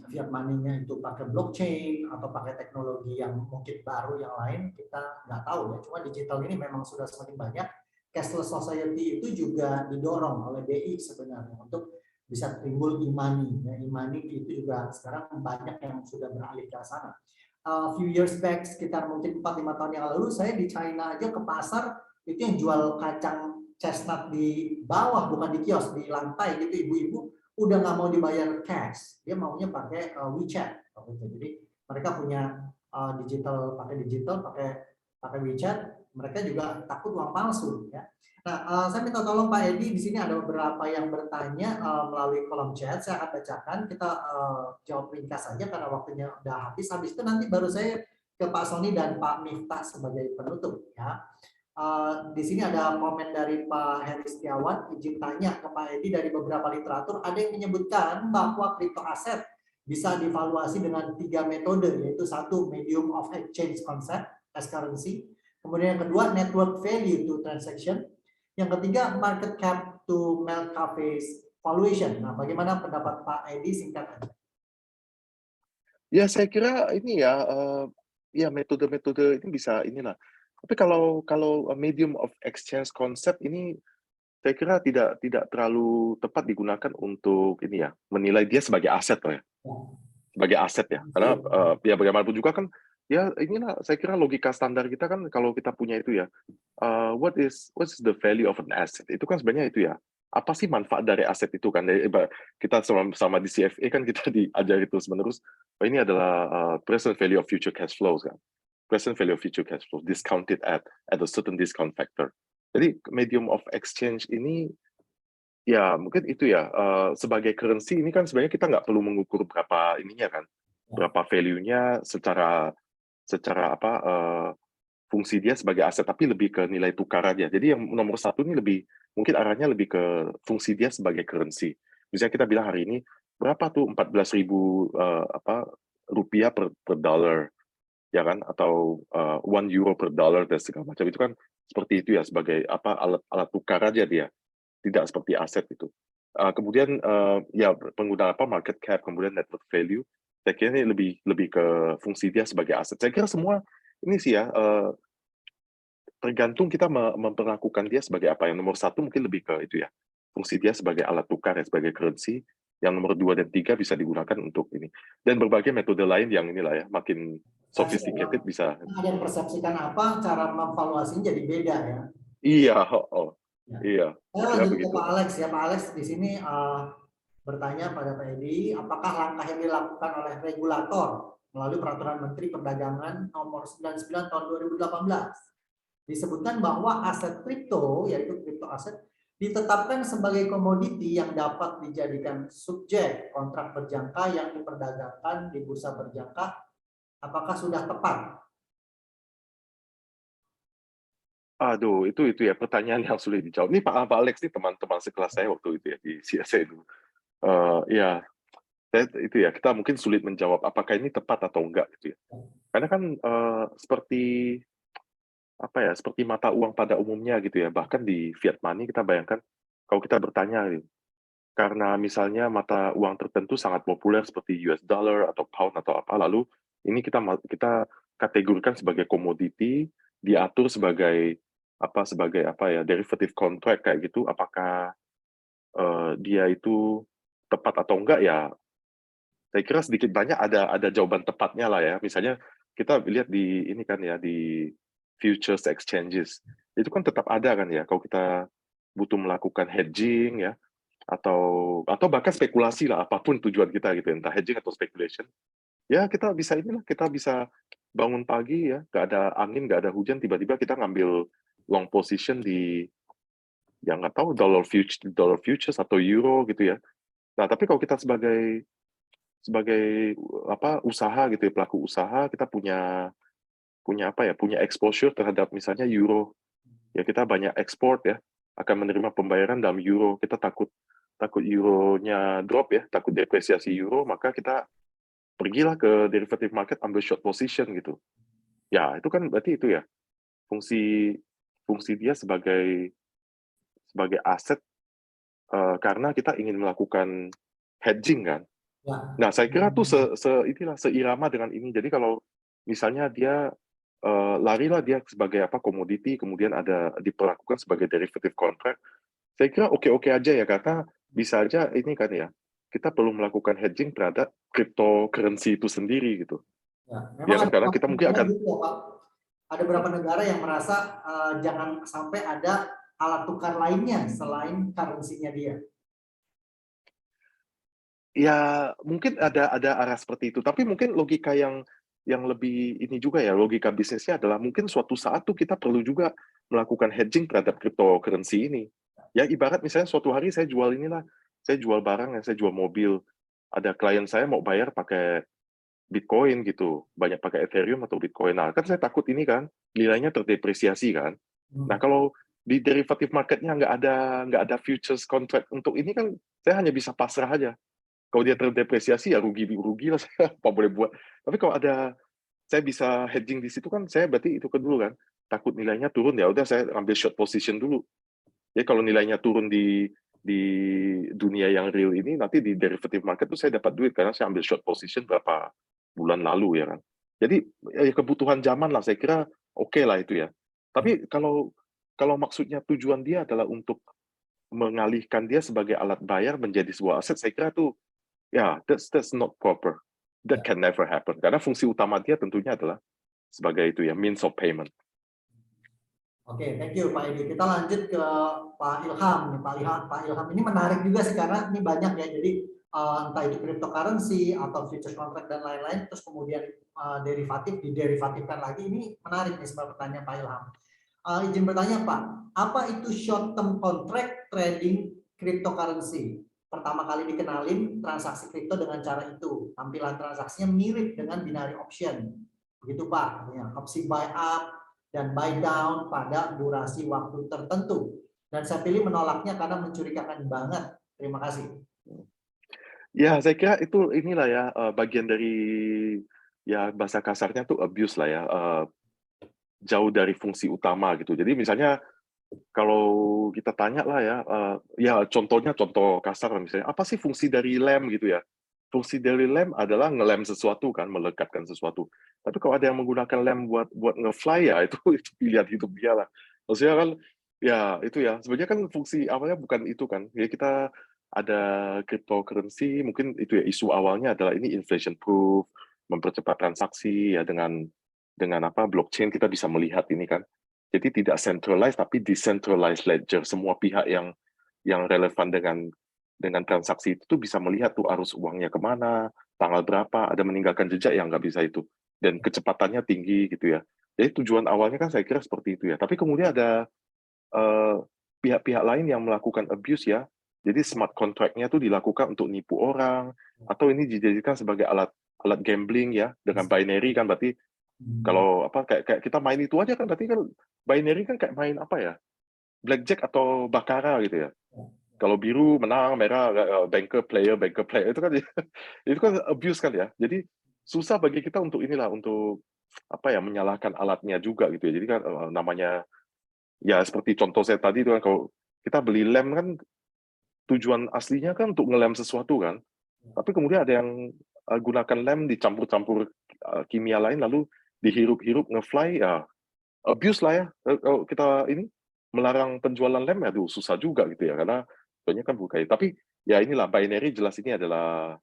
fiat money-nya itu pakai blockchain atau pakai teknologi yang mungkin baru yang lain, kita nggak tahu ya. Cuma digital ini memang sudah semakin banyak. Cashless society itu juga didorong oleh BI sebenarnya untuk bisa timbul e-money. Ya, e-money itu juga sekarang banyak yang sudah beralih ke sana. Few years back, sekitar mungkin 4-5 tahun yang lalu, saya di China aja ke pasar, itu yang jual kacang chestnut di bawah, bukan di kios, di lantai gitu, ibu-ibu udah nggak mau dibayar cash, dia maunya pakai WeChat. Jadi mereka punya pakai digital, pakai WeChat, mereka juga takut uang palsu. Ya. Nah, saya minta tolong Pak Edi, di sini ada beberapa yang bertanya melalui kolom chat. Saya akan bacakan, kita jawab ringkas saja karena waktunya udah habis. Habis itu nanti baru saya ke Pak Sony dan Pak Miftah sebagai penutup. Ya. Di sini ada komen dari Pak Heri Setiawan, izin tanya ke Pak Edi, dari beberapa literatur ada yang menyebutkan bahwa kripto aset bisa divaluasi dengan 3 metode, yaitu satu medium of exchange concept as currency, kemudian yang kedua network value to transaction, yang ketiga market cap to melt cafes valuation. Nah, bagaimana pendapat Pak Edi singkat aja? Ya, saya kira ini ya, ya metode-metode ini bisa inilah. Tapi kalau medium of exchange concept ini, saya kira tidak terlalu tepat digunakan untuk ini ya, menilai dia sebagai aset lah ya, sebagai aset ya. Karena ya bagaimanapun juga kan, ya inilah saya kira logika standar kita kan kalau kita punya itu ya, what is the value of an asset? Itu kan sebenarnya itu ya. Apa sih manfaat dari aset itu kan? Kita sama di CFA kan kita diajari terus-menerus, oh, ini adalah present value of future cash flows kan. Present value of future cash flow discounted at a certain discount factor. Jadi medium of exchange ini ya mungkin itu ya, sebagai currency ini kan sebenarnya kita nggak perlu mengukur berapa ininya kan, berapa value-nya secara apa, fungsi dia sebagai aset, tapi lebih ke nilai tukar aja. Jadi yang nomor satu ini mungkin arahnya lebih ke fungsi dia sebagai currency. Misalnya kita bilang hari ini berapa tuh 14.000 rupiah per dollar, ya kan? Atau 1 euro per dollar dan segala macam itu kan seperti itu ya, sebagai apa, alat tukar aja dia, tidak seperti aset itu. Kemudian ya penggunaan apa, market cap, kemudian network value. Saya kira ini lebih ke fungsi dia sebagai aset. Saya kira semua ini sih ya, tergantung kita memperlakukan dia sebagai apa. Yang nomor satu mungkin lebih ke itu ya, fungsi dia sebagai alat tukar ya, sebagai currency. Yang nomor 2 dan 3 bisa digunakan untuk ini. Dan berbagai metode lain yang inilah ya, makin sophisticated bisa. Ada yang persepsikan apa, cara memvaluasinya jadi beda ya. Iya, iya. Saya lanjut ke Pak Alex ya. Pak Alex di sini bertanya pada Pak Edi, apakah langkah yang dilakukan oleh regulator melalui Peraturan Menteri Perdagangan Nomor 99 Tahun 2018 disebutkan bahwa aset kripto, yaitu kripto aset, ditetapkan sebagai komoditi yang dapat dijadikan subjek kontrak berjangka yang diperdagangkan di bursa berjangka. Apakah sudah tepat? Aduh, itu ya pertanyaan yang sulit dijawab. Ini Pak Alex nih teman-teman sekelas saya waktu itu ya di CSA dulu. Ya, itu ya, kita mungkin sulit menjawab apakah ini tepat atau enggak gitu ya. Karena kan seperti apa ya, seperti mata uang pada umumnya gitu ya. Bahkan di fiat money kita bayangkan kalau kita bertanya gitu, karena misalnya mata uang tertentu sangat populer seperti US dollar atau pound atau apa, lalu ini kita kategorikan sebagai komoditi, diatur sebagai apa ya, derivative contract kayak gitu, apakah dia itu tepat atau enggak ya? Saya kira sedikit banyak ada jawaban tepatnya lah ya. Misalnya kita lihat di ini kan ya, di futures exchanges itu kan tetap ada kan ya. Kalau kita butuh melakukan hedging ya, atau bahkan spekulasi lah, apapun tujuan kita gitu, entah hedging atau speculation, ya kita bisa bangun pagi ya, nggak ada angin, nggak ada hujan, tiba-tiba kita ngambil long position di yang nggak tahu dollar futures atau euro gitu ya. Nah tapi kalau kita sebagai apa, usaha gitu ya, pelaku usaha, kita punya exposure terhadap misalnya euro ya, kita banyak ekspor ya, akan menerima pembayaran dalam euro, kita takut euronya drop ya, takut depresiasi euro, maka kita pergilah ke derivative market, ambil short position gitu. Ya itu kan berarti itu ya fungsi dia sebagai aset, karena kita ingin melakukan hedging kan. Nah, saya kira tuh seirama dengan ini. Jadi kalau misalnya dia larilah dia sebagai apa, komoditi, kemudian diperlakukan sebagai derivative contract, saya kira oke-oke aja ya, karena bisa aja ini kan ya, kita perlu melakukan hedging terhadap cryptocurrency itu sendiri gitu. Ya, Ya kan, karena kita mungkin akan gitu ya, Pak. Ada beberapa negara yang merasa jangan sampai ada alat tukar lainnya selain currency-nya dia. ya mungkin ada arah seperti itu, tapi mungkin logika yang lebih ini juga ya, logika bisnisnya adalah mungkin suatu saat tuh kita perlu juga melakukan hedging terhadap cryptocurrency ini. Ya ibarat misalnya suatu hari saya jual inilah, saya jual barang, saya jual mobil, ada klien saya mau bayar pakai Bitcoin gitu, banyak pakai Ethereum atau Bitcoin. Nah, kan saya takut ini kan nilainya terdepresiasi kan. Nah, kalau di derivative marketnya nggak ada futures contract untuk ini kan, saya hanya bisa pasrah aja. Kalau dia terdepresiasi ya rugi lah saya apa boleh buat. Tapi kalau ada saya bisa hedging di situ kan, saya berarti itu kan dulu kan, takut nilainya turun ya udah saya ambil short position dulu. Jadi kalau nilainya turun di dunia yang real ini, nanti di derivative market tuh saya dapat duit karena saya ambil short position berapa bulan lalu ya kan. Jadi ya kebutuhan zaman lah, saya kira oke lah itu ya. Tapi kalau maksudnya tujuan dia adalah untuk mengalihkan dia sebagai alat bayar menjadi sebuah aset, saya kira tuh ya that's not proper. That can never happen. Karena fungsi utama dia tentunya adalah sebagai itu ya, means of payment. Oke, thank you Pak Edi. Kita lanjut ke Pak Ilham nih. Pak Ilham ini menarik juga sih karena ini banyak ya. Jadi entah itu cryptocurrency atau futures contract dan lain-lain, terus kemudian derivatif diderivatifkan lagi. Ini menarik nih sebab pertanyaan Pak Ilham. Izin bertanya Pak, apa itu short term contract trading cryptocurrency? Pertama kali dikenalin transaksi kripto dengan cara itu. Tampilan transaksinya mirip dengan binary option. Begitu Pak, opsi buy up dan buy down pada durasi waktu tertentu. Dan saya pilih menolaknya karena mencurigakan banget. Terima kasih. Ya, saya kira itu inilah ya, bagian dari ya bahasa kasarnya tuh abuse lah ya, jauh dari fungsi utama gitu. Jadi misalnya kalau kita tanya lah ya, ya contohnya contoh kasar misalnya, apa sih fungsi dari lem gitu ya? Fungsi dari lem adalah ngelem sesuatu kan, melekatkan sesuatu. Tapi kalau ada yang menggunakan lem buat nge-fly ya itu pilihan hidup dia lah. Maksudnya kan ya itu ya, sebenarnya kan fungsi awalnya bukan itu kan. Ya kita ada cryptocurrency, mungkin itu ya isu awalnya adalah ini inflation proof, mempercepat transaksi ya dengan apa blockchain kita bisa melihat ini kan. Jadi tidak centralized tapi decentralized ledger. Semua pihak yang relevan dengan transaksi itu tuh bisa melihat tuh arus uangnya kemana, tanggal berapa, ada meninggalkan jejak yang nggak bisa itu. Dan kecepatannya tinggi gitu ya. Jadi tujuan awalnya kan saya kira seperti itu ya. Tapi kemudian ada pihak-pihak lain yang melakukan abuse ya. Jadi smart contract-nya tuh dilakukan untuk nipu orang, atau ini dijadikan sebagai alat gambling ya, dengan binary kan berarti kalau apa kayak kita main itu aja kan berarti kan binary kan kayak main apa ya? Blackjack atau baccarat gitu ya. Kalau biru menang, merah banker player itu kan itu kan abuse kan ya. Jadi susah bagi kita untuk inilah untuk apa ya menyalahkan alatnya juga gitu ya. Jadi kan namanya ya seperti contoh saya tadi itu kan kalau kita beli lem kan tujuan aslinya kan untuk ngelem sesuatu kan. Tapi kemudian ada yang gunakan lem dicampur-campur kimia lain lalu dihirup-hirup nge-fly ya abuse lah ya. Kalau kita ini melarang penjualan lem ya susah juga gitu ya karena soalnya kan bukan. Tapi ya inilah binary jelas ini adalah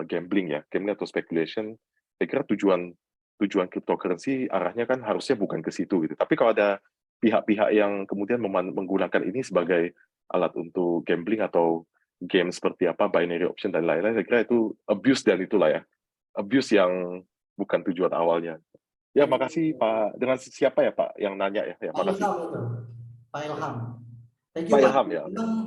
gambling ya, gambling atau speculation. Saya kira tujuan cryptocurrency arahnya kan harusnya bukan ke situ gitu. Tapi kalau ada pihak-pihak yang kemudian menggunakan ini sebagai alat untuk gambling atau game seperti apa binary option dan lain-lain, saya kira itu abuse dan itulah ya. Abuse yang bukan tujuan awalnya. Ya, makasih Pak. Dengan siapa ya Pak yang nanya ya? Ya, makasih. Pak Ilham. Thank you Pak Pak. Ilham ya.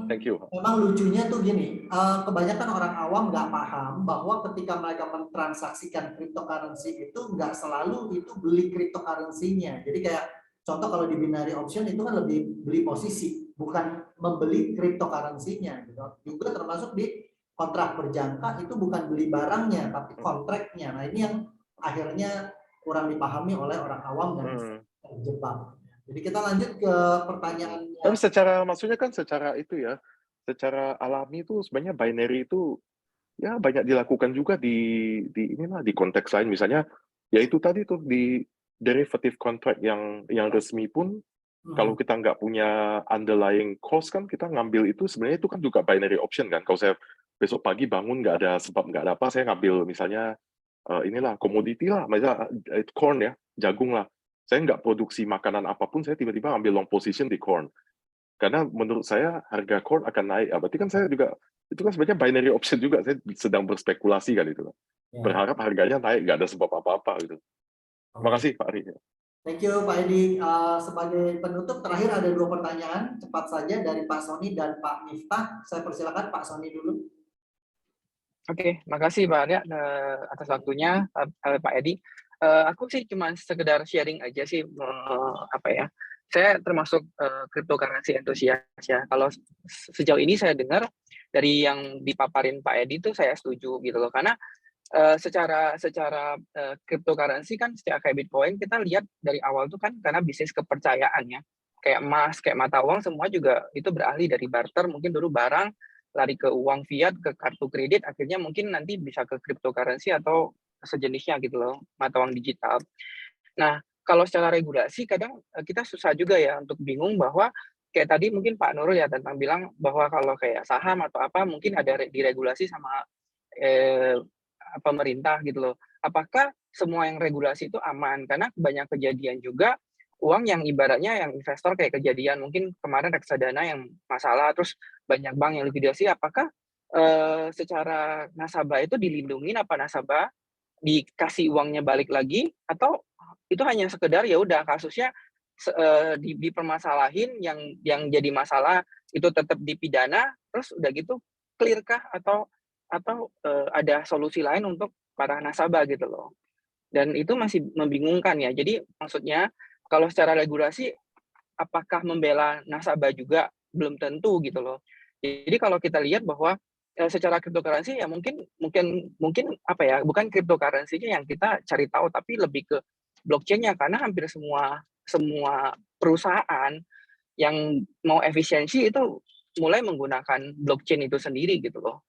Thank you. Memang lucunya tuh gini, kebanyakan orang awam nggak paham bahwa ketika mereka mentransaksikan cryptocurrency itu nggak selalu itu beli cryptocurrency-nya. Jadi kayak contoh kalau di binary option itu kan lebih beli posisi, bukan membeli cryptocurrency-nya. Gitu. Juga termasuk di kontrak berjangka itu bukan beli barangnya, tapi kontraknya. Nah ini yang akhirnya kurang dipahami oleh orang awam dan terjebak. Jadi kita lanjut ke pertanyaannya. Tapi maksudnya kan secara itu ya, secara alami itu sebenarnya binary itu ya banyak dilakukan juga di inilah di konteks lain misalnya ya itu tadi tuh di derivative contract yang resmi pun Kalau kita nggak punya underlying cost kan kita ngambil itu sebenarnya itu kan juga binary option kan. Kalau saya besok pagi bangun nggak ada sebab nggak ada apa, saya ngambil misalnya inilah komoditi lah, misalnya corn ya, jagung lah. Saya nggak produksi makanan apapun, saya tiba-tiba ambil long position di corn. Karena menurut saya harga corn akan naik. Berarti kan saya juga itu kan sebenarnya binary option juga. Saya sedang berspekulasi kan itu. Berharap harganya naik, nggak ada sebab apa-apa gitu. Terima kasih Pak Ari. Thank you Pak Edi. Sebagai penutup terakhir ada 2 pertanyaan cepat saja dari Pak Sony dan Pak Miftah. Saya persilakan Pak Sony dulu. Oke, makasih Pak Arya atas waktunya Pak Edi. Aku sih cuma sekedar sharing aja sih apa ya. Saya termasuk cryptocurrency enthusiast ya. Kalau sejauh ini saya dengar dari yang dipaparin Pak Edi itu saya setuju gitu loh, karena secara cryptocurrency kan secara kayak Bitcoin kita lihat dari awal tuh kan karena bisnis kepercayaan ya, kayak emas, kayak mata uang semua juga itu beralih dari barter, mungkin dulu barang lari ke uang fiat, ke kartu kredit, akhirnya mungkin nanti bisa ke cryptocurrency atau sejenisnya gitu loh, mata uang digital. Nah, kalau secara regulasi kadang kita susah juga ya untuk bingung bahwa kayak tadi mungkin Pak Nurul ya tentang bilang bahwa kalau kayak saham atau apa mungkin ada diregulasi sama pemerintah gitu loh. Apakah semua yang regulasi itu aman? Karena banyak kejadian juga uang yang ibaratnya yang investor kayak kejadian mungkin kemarin reksadana yang masalah, terus banyak bank yang likuidasi. Apakah secara nasabah itu dilindungi apa nasabah dikasih uangnya balik lagi, atau itu hanya sekedar ya udah kasusnya dipermasalahin, yang jadi masalah itu tetap dipidana, terus udah gitu clear kah atau ada solusi lain untuk para nasabah gitu loh. Dan itu masih membingungkan ya. Jadi maksudnya kalau secara regulasi apakah membela nasabah juga belum tentu gitu loh. Jadi kalau kita lihat bahwa secara cryptocurrency ya mungkin apa ya, bukan cryptocurrency-nya yang kita cari tahu tapi lebih ke blockchain-nya, karena hampir semua perusahaan yang mau efisiensi itu mulai menggunakan blockchain itu sendiri gitu loh.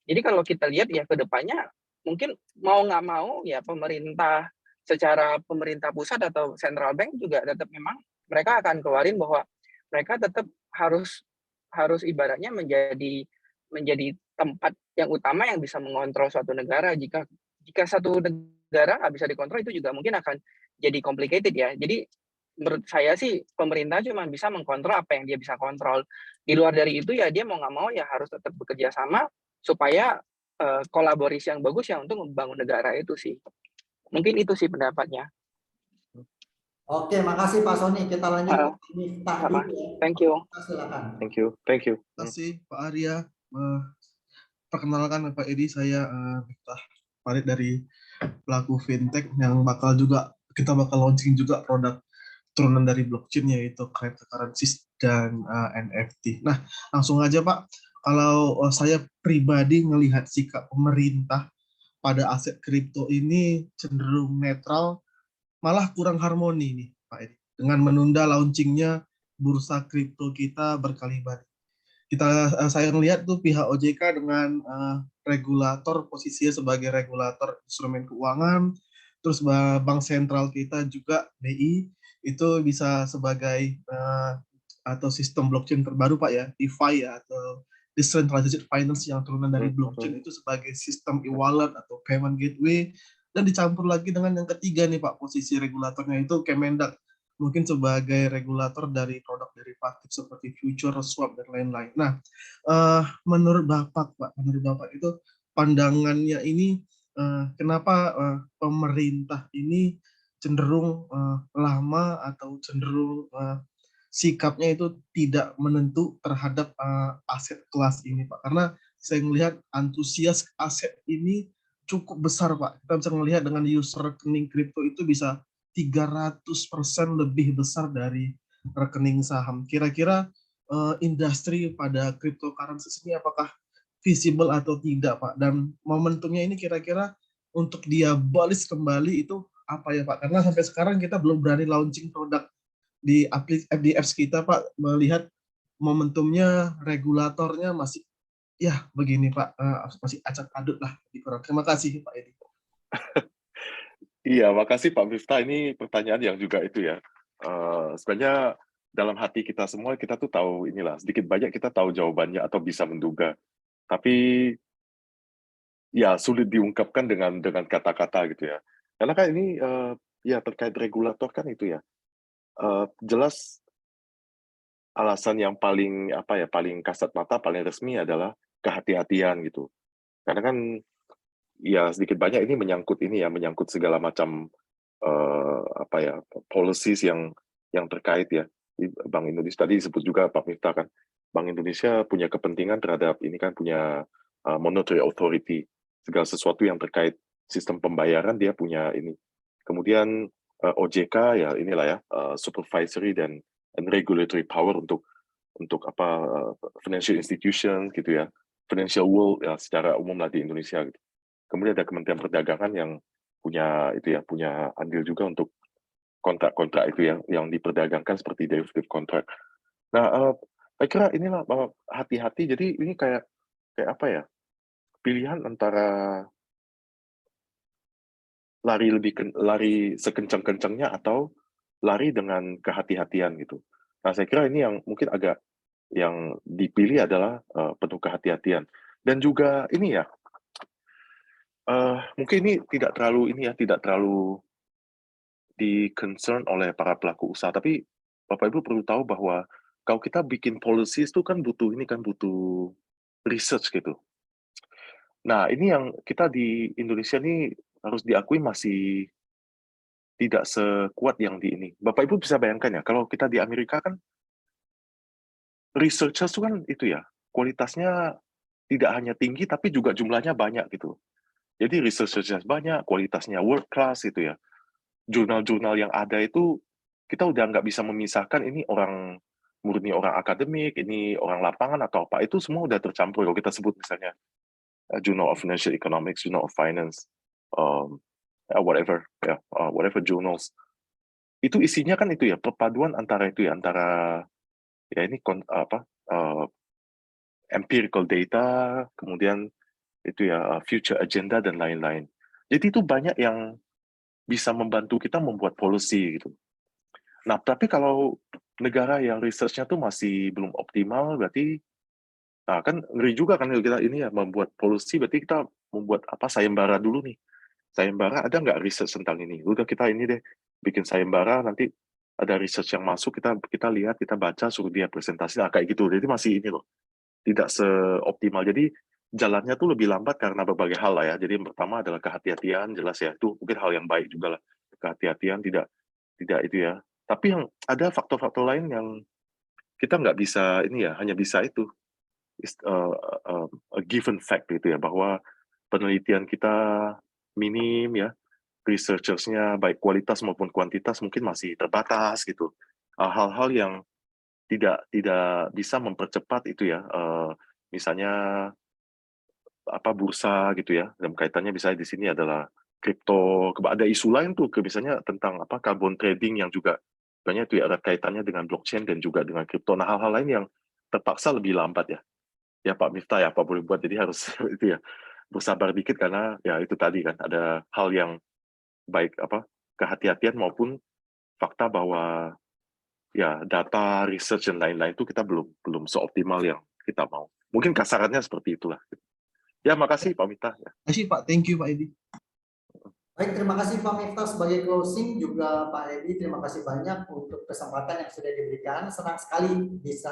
Jadi kalau kita lihat ya ke depannya mungkin mau nggak mau ya pemerintah secara pemerintah pusat atau central bank juga tetap memang mereka akan keluarin bahwa mereka tetap harus ibaratnya menjadi tempat yang utama yang bisa mengontrol suatu negara. Jika satu negara nggak bisa dikontrol itu juga mungkin akan jadi complicated ya. Jadi menurut saya sih pemerintah cuma bisa mengkontrol apa yang dia bisa kontrol. Di luar dari itu ya dia mau nggak mau ya harus tetap bekerja sama supaya kolaborasi yang bagus ya untuk membangun negara itu sih. Mungkin itu sih pendapatnya. Oke, makasih Pak Sony. Kita lanjut ke Miftah dulu ya. Thank you. Silakan. Thank you. Terima kasih Pak Arya. Perkenalkan Pak Edi, saya Miftah Farid dari pelaku fintech yang kita bakal launching juga produk turunan dari blockchain yaitu cryptocurrencies dan NFT. Nah, langsung aja Pak. Kalau saya pribadi melihat sikap pemerintah pada aset kripto ini cenderung netral, malah kurang harmoni nih Pak Edi, dengan menunda launchingnya bursa kripto kita berkali-kali. Saya melihat tuh pihak OJK dengan regulator, posisinya sebagai regulator instrumen keuangan, terus bank sentral kita juga BI itu bisa sebagai atau sistem blockchain terbaru Pak ya, DeFi ya, atau Decentralized Finance yang turunan dari blockchain itu sebagai sistem e-wallet atau payment gateway, dan dicampur lagi dengan yang ketiga nih Pak, posisi regulatornya itu Kemendak, mungkin sebagai regulator dari produk derivatif seperti future, swap, dan lain-lain. Nah, menurut Bapak itu pandangannya ini kenapa pemerintah ini cenderung lama atau cenderung sikapnya itu tidak menentu terhadap aset kelas ini Pak? Karena saya melihat antusias aset ini cukup besar Pak. Kita bisa melihat dengan user rekening kripto itu bisa 300% lebih besar dari rekening saham. Kira-kira industri pada cryptocurrency ini apakah visible atau tidak Pak? Dan momentumnya ini kira-kira untuk dia balis kembali itu apa ya Pak? Karena sampai sekarang kita belum berani launching produk di apps kita Pak, melihat momentumnya regulatornya masih ya begini Pak, masih acak adut lah. Terima kasih Pak Edi. Iya, makasih Pak Miftah. Ini pertanyaan yang juga itu ya. Sebenarnya dalam hati kita semua kita tuh tahu inilah, sedikit banyak kita tahu jawabannya atau bisa menduga. Tapi ya sulit diungkapkan dengan kata-kata gitu ya. Karena kan ini ya terkait regulator kan itu ya. Jelas alasan yang paling apa ya, paling kasat mata, paling resmi adalah kehati-hatian gitu. Karena kan ya sedikit banyak ini menyangkut segala macam apa ya, policies yang terkait ya. Bank Indonesia tadi disebut juga Pak Miftah kan, Bank Indonesia punya kepentingan terhadap ini kan, punya monetary authority, segala sesuatu yang terkait sistem pembayaran dia punya ini. Kemudian OJK ya inilah ya, supervisory dan regulatory power untuk apa financial institution gitu ya, financial world ya secara umum lah di Indonesia gitu. Kemudian ada Kementerian Perdagangan yang punya itu ya, punya andil juga untuk kontrak-kontrak itu yang diperdagangkan seperti derivative contract. Nah, saya kira inilah bahwa hati-hati. Jadi ini kayak apa ya? Pilihan antara lari sekencang-kencangnya atau lari dengan kehati-hatian gitu. Nah, saya kira ini yang mungkin agak yang dipilih adalah penuh kehati-hatian. Dan juga ini ya, mungkin ini tidak terlalu di concern oleh para pelaku usaha, tapi Bapak Ibu perlu tahu bahwa kalau kita bikin policies itu kan butuh research gitu. Nah, ini yang kita di Indonesia ini harus diakui masih tidak sekuat yang di ini. Bapak Ibu bisa bayangkan ya, kalau kita di Amerika kan researchers itu kan itu ya, kualitasnya tidak hanya tinggi tapi juga jumlahnya banyak gitu. Jadi researchers banyak, kualitasnya world class gitu ya. Jurnal-jurnal yang ada itu kita udah nggak bisa memisahkan ini orang murni orang akademik, ini orang lapangan atau apa, itu semua udah tercampur. Kalau kita sebut misalnya Journal of Financial Economics, Journal of Finance, whatever journals, itu isinya kan itu ya perpaduan antara itu ya, antara ya ini empirical data, kemudian itu ya future agenda dan lain-lain. Jadi itu banyak yang bisa membantu kita membuat policy gitu. Nah, tapi kalau negara yang research-nya tuh masih belum optimal, berarti nah kan ngeri juga kan kita ini ya membuat policy, berarti kita membuat apa sayembara dulu nih. Sayembara ada nggak research tentang ini? Udah kita ini deh bikin sayembara, nanti ada research yang masuk, kita lihat, kita baca, suruh dia presentasi, nah kayak gitu. Jadi masih ini loh, tidak seoptimal. Jadi jalannya tuh lebih lambat karena berbagai hal lah ya. Jadi yang pertama adalah kehati-hatian, jelas ya, itu mungkin hal yang baik juga lah. Kehati-hatian tidak itu ya. Tapi yang ada faktor-faktor lain yang kita nggak bisa ini ya, hanya bisa itu a given fact gitu ya, bahwa penelitian kita minim ya, researchers-nya baik kualitas maupun kuantitas mungkin masih terbatas gitu. Hal-hal yang tidak bisa mempercepat itu ya, misalnya apa bursa gitu ya, dan kaitannya misalnya di sini adalah kripto, ada isu lain tuh misalnya tentang apa carbon trading yang juga banyak itu ya ada kaitannya dengan blockchain dan juga dengan kripto. Nah, hal-hal lain yang terpaksa lebih lambat ya. Ya Pak Miftah ya, apa boleh buat, jadi harus itu ya bersabar dikit karena ya itu tadi kan ada hal yang baik apa kehati-hatian maupun fakta bahwa ya data, research dan lain-lain itu kita belum seoptimal yang kita mau. Mungkin kasarannya seperti itulah. Ya, makasih Pak Miftah. Terima kasih Pak, thank you Pak Edi. Baik, terima kasih Pak Miftah sebagai closing, juga Pak Edi terima kasih banyak untuk kesempatan yang sudah diberikan. Senang sekali bisa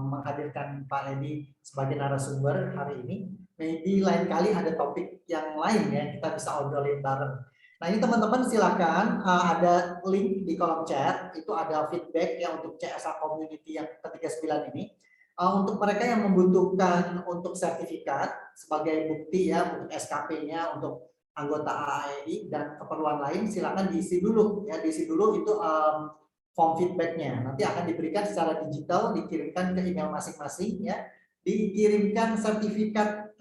menghadirkan Pak Edi sebagai narasumber hari ini. Maybe lain kali ada topik yang lain ya kita bisa obrolin bareng. Nah ini teman-teman silakan ada link di kolom chat, itu ada feedback ya untuk CSA Community yang ke-39 ini. Untuk mereka yang membutuhkan untuk sertifikat sebagai bukti ya untuk SKP-nya, untuk anggota AAEI dan keperluan lain, silakan diisi dulu ya, diisi dulu itu form feedbacknya. Nanti akan diberikan secara digital, dikirimkan ke email masing-masing ya, dikirimkan sertifikat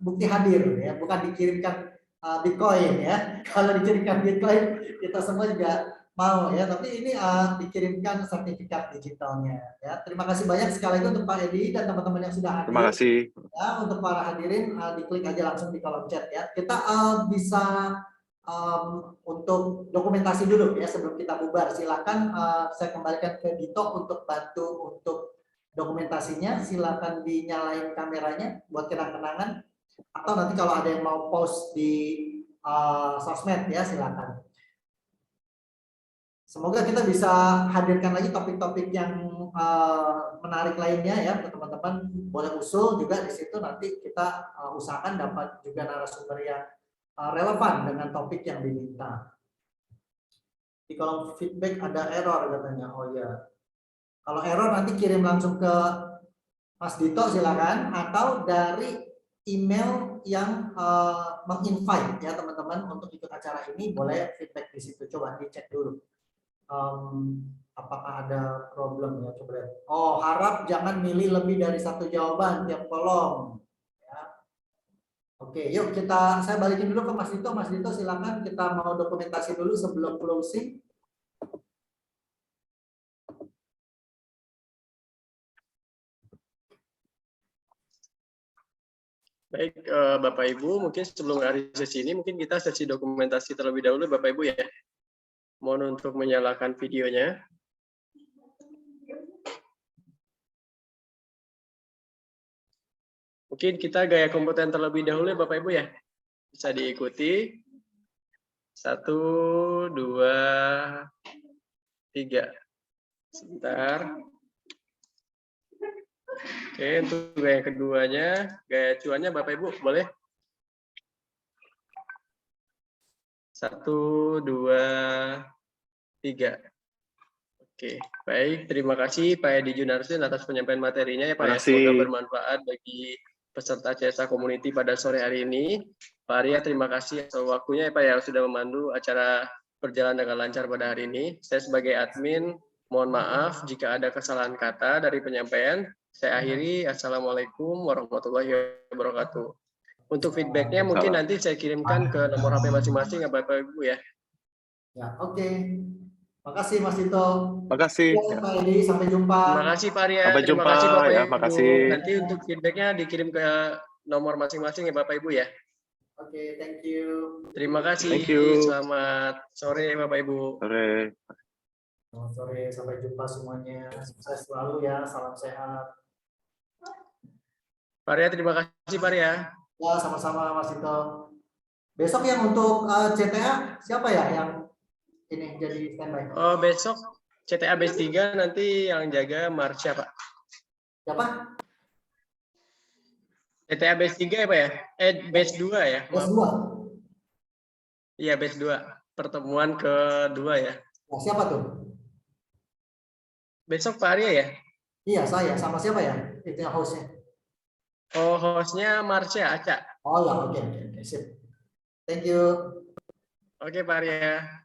bukti hadir ya, bukan dikirimkan Bitcoin ya. Kalau dikirimkan Bitcoin kita semua juga mau ya, tapi ini dikirimkan sertifikat digitalnya ya. Terima kasih banyak sekali lagi untuk Pak Edi dan teman-teman yang sudah hadir. Terima kasih. Ya, untuk para hadirin diklik aja langsung di kolom chat ya. Kita bisa untuk dokumentasi dulu ya sebelum kita bubar. Silakan saya kembalikan ke Dito untuk bantu untuk dokumentasinya. Silakan dinyalain kameranya buat kenang-kenangan. Atau nanti kalau ada yang mau post di sosmed ya silakan. Semoga kita bisa hadirkan lagi topik-topik yang menarik lainnya ya teman-teman. Boleh usul juga di situ, nanti kita usahakan dapat juga narasumber yang relevan dengan topik yang diminta. Di kolom feedback ada error katanya. Oh ya. Kalau error nanti kirim langsung ke Mas Dito silakan, atau dari email yang menginvite ya teman-teman untuk ikut acara ini, boleh feedback di situ. Coba dicek dulu. Apakah ada problem ya, coba lihat. Oh, harap jangan milih lebih dari satu jawaban tiap kolom ya. Oke, yuk saya balikin dulu ke Mas Dito. Mas Dito silakan, kita mau dokumentasi dulu sebelum closing. Baik, Bapak Ibu, mungkin sebelum hari sesi ini mungkin kita sesi dokumentasi terlebih dahulu Bapak Ibu ya. Mohon untuk menyalakan videonya. Mungkin kita gaya kompeten terlebih dahulu ya Bapak Ibu ya. Bisa diikuti. 1, 2, 3. Sebentar. Oke, untuk gaya keduanya, gaya cuannya Bapak Ibu boleh? 1, 2, 3. Oke, baik. Terima kasih Pak Edi Junarsin atas penyampaian materinya ya Pak ya. Semoga bermanfaat bagi peserta CSA Community pada sore hari ini. Pak Arya, terima kasih atas waktunya ya Pak ya, sudah memandu acara berjalan dengan lancar pada hari ini. Saya sebagai admin, mohon maaf jika ada kesalahan kata dari penyampaian. Saya akhiri. Assalamualaikum warahmatullahi wabarakatuh. Untuk feedbacknya mungkin nanti saya kirimkan ke nomor HP masing-masing ya Bapak Ibu ya. Ya, oke. Makasih Mas Dito. Makasih. Ya, Pak Edi, sampai jumpa. Terima kasih Pak Arya. Sampai Terima jumpa kasih Bapak ya, Ibu. makasih. Nanti untuk feedbacknya dikirim ke nomor masing-masing ya Bapak Ibu ya. Oke, thank you. Terima kasih. Thank you. Selamat sore Bapak Ibu. Sore. Selamat sore, sampai jumpa semuanya. Sukses selalu ya, salam sehat. Pak Arya, terima kasih Pak Arya. Ya, sama-sama Mas Dito. Besok yang untuk CTA siapa ya yang ini jadi standby? Oh, besok CTA Batch 3 nanti yang jaga Marsha Pak. Siapa? CTA Batch 3 ya Pak ya? Batch 2 ya? Batch 2. Iya, Batch 2. Pertemuan kedua ya. Nah, siapa tuh? Besok Pak Arya ya? Iya, saya. Sama siapa ya? Itu yang hostnya. Oh, hostnya Marsha Aca. Oh ya, oke, sip. Thank you. Oke Pak Arya.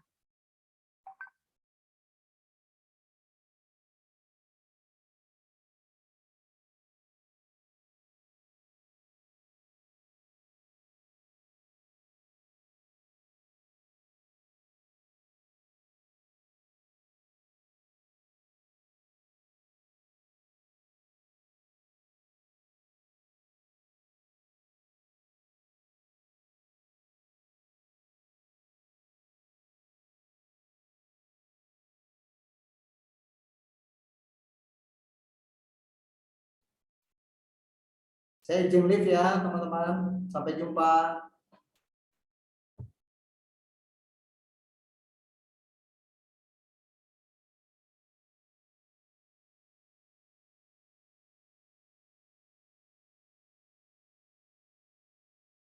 Saya izin live ya, teman-teman. Sampai jumpa.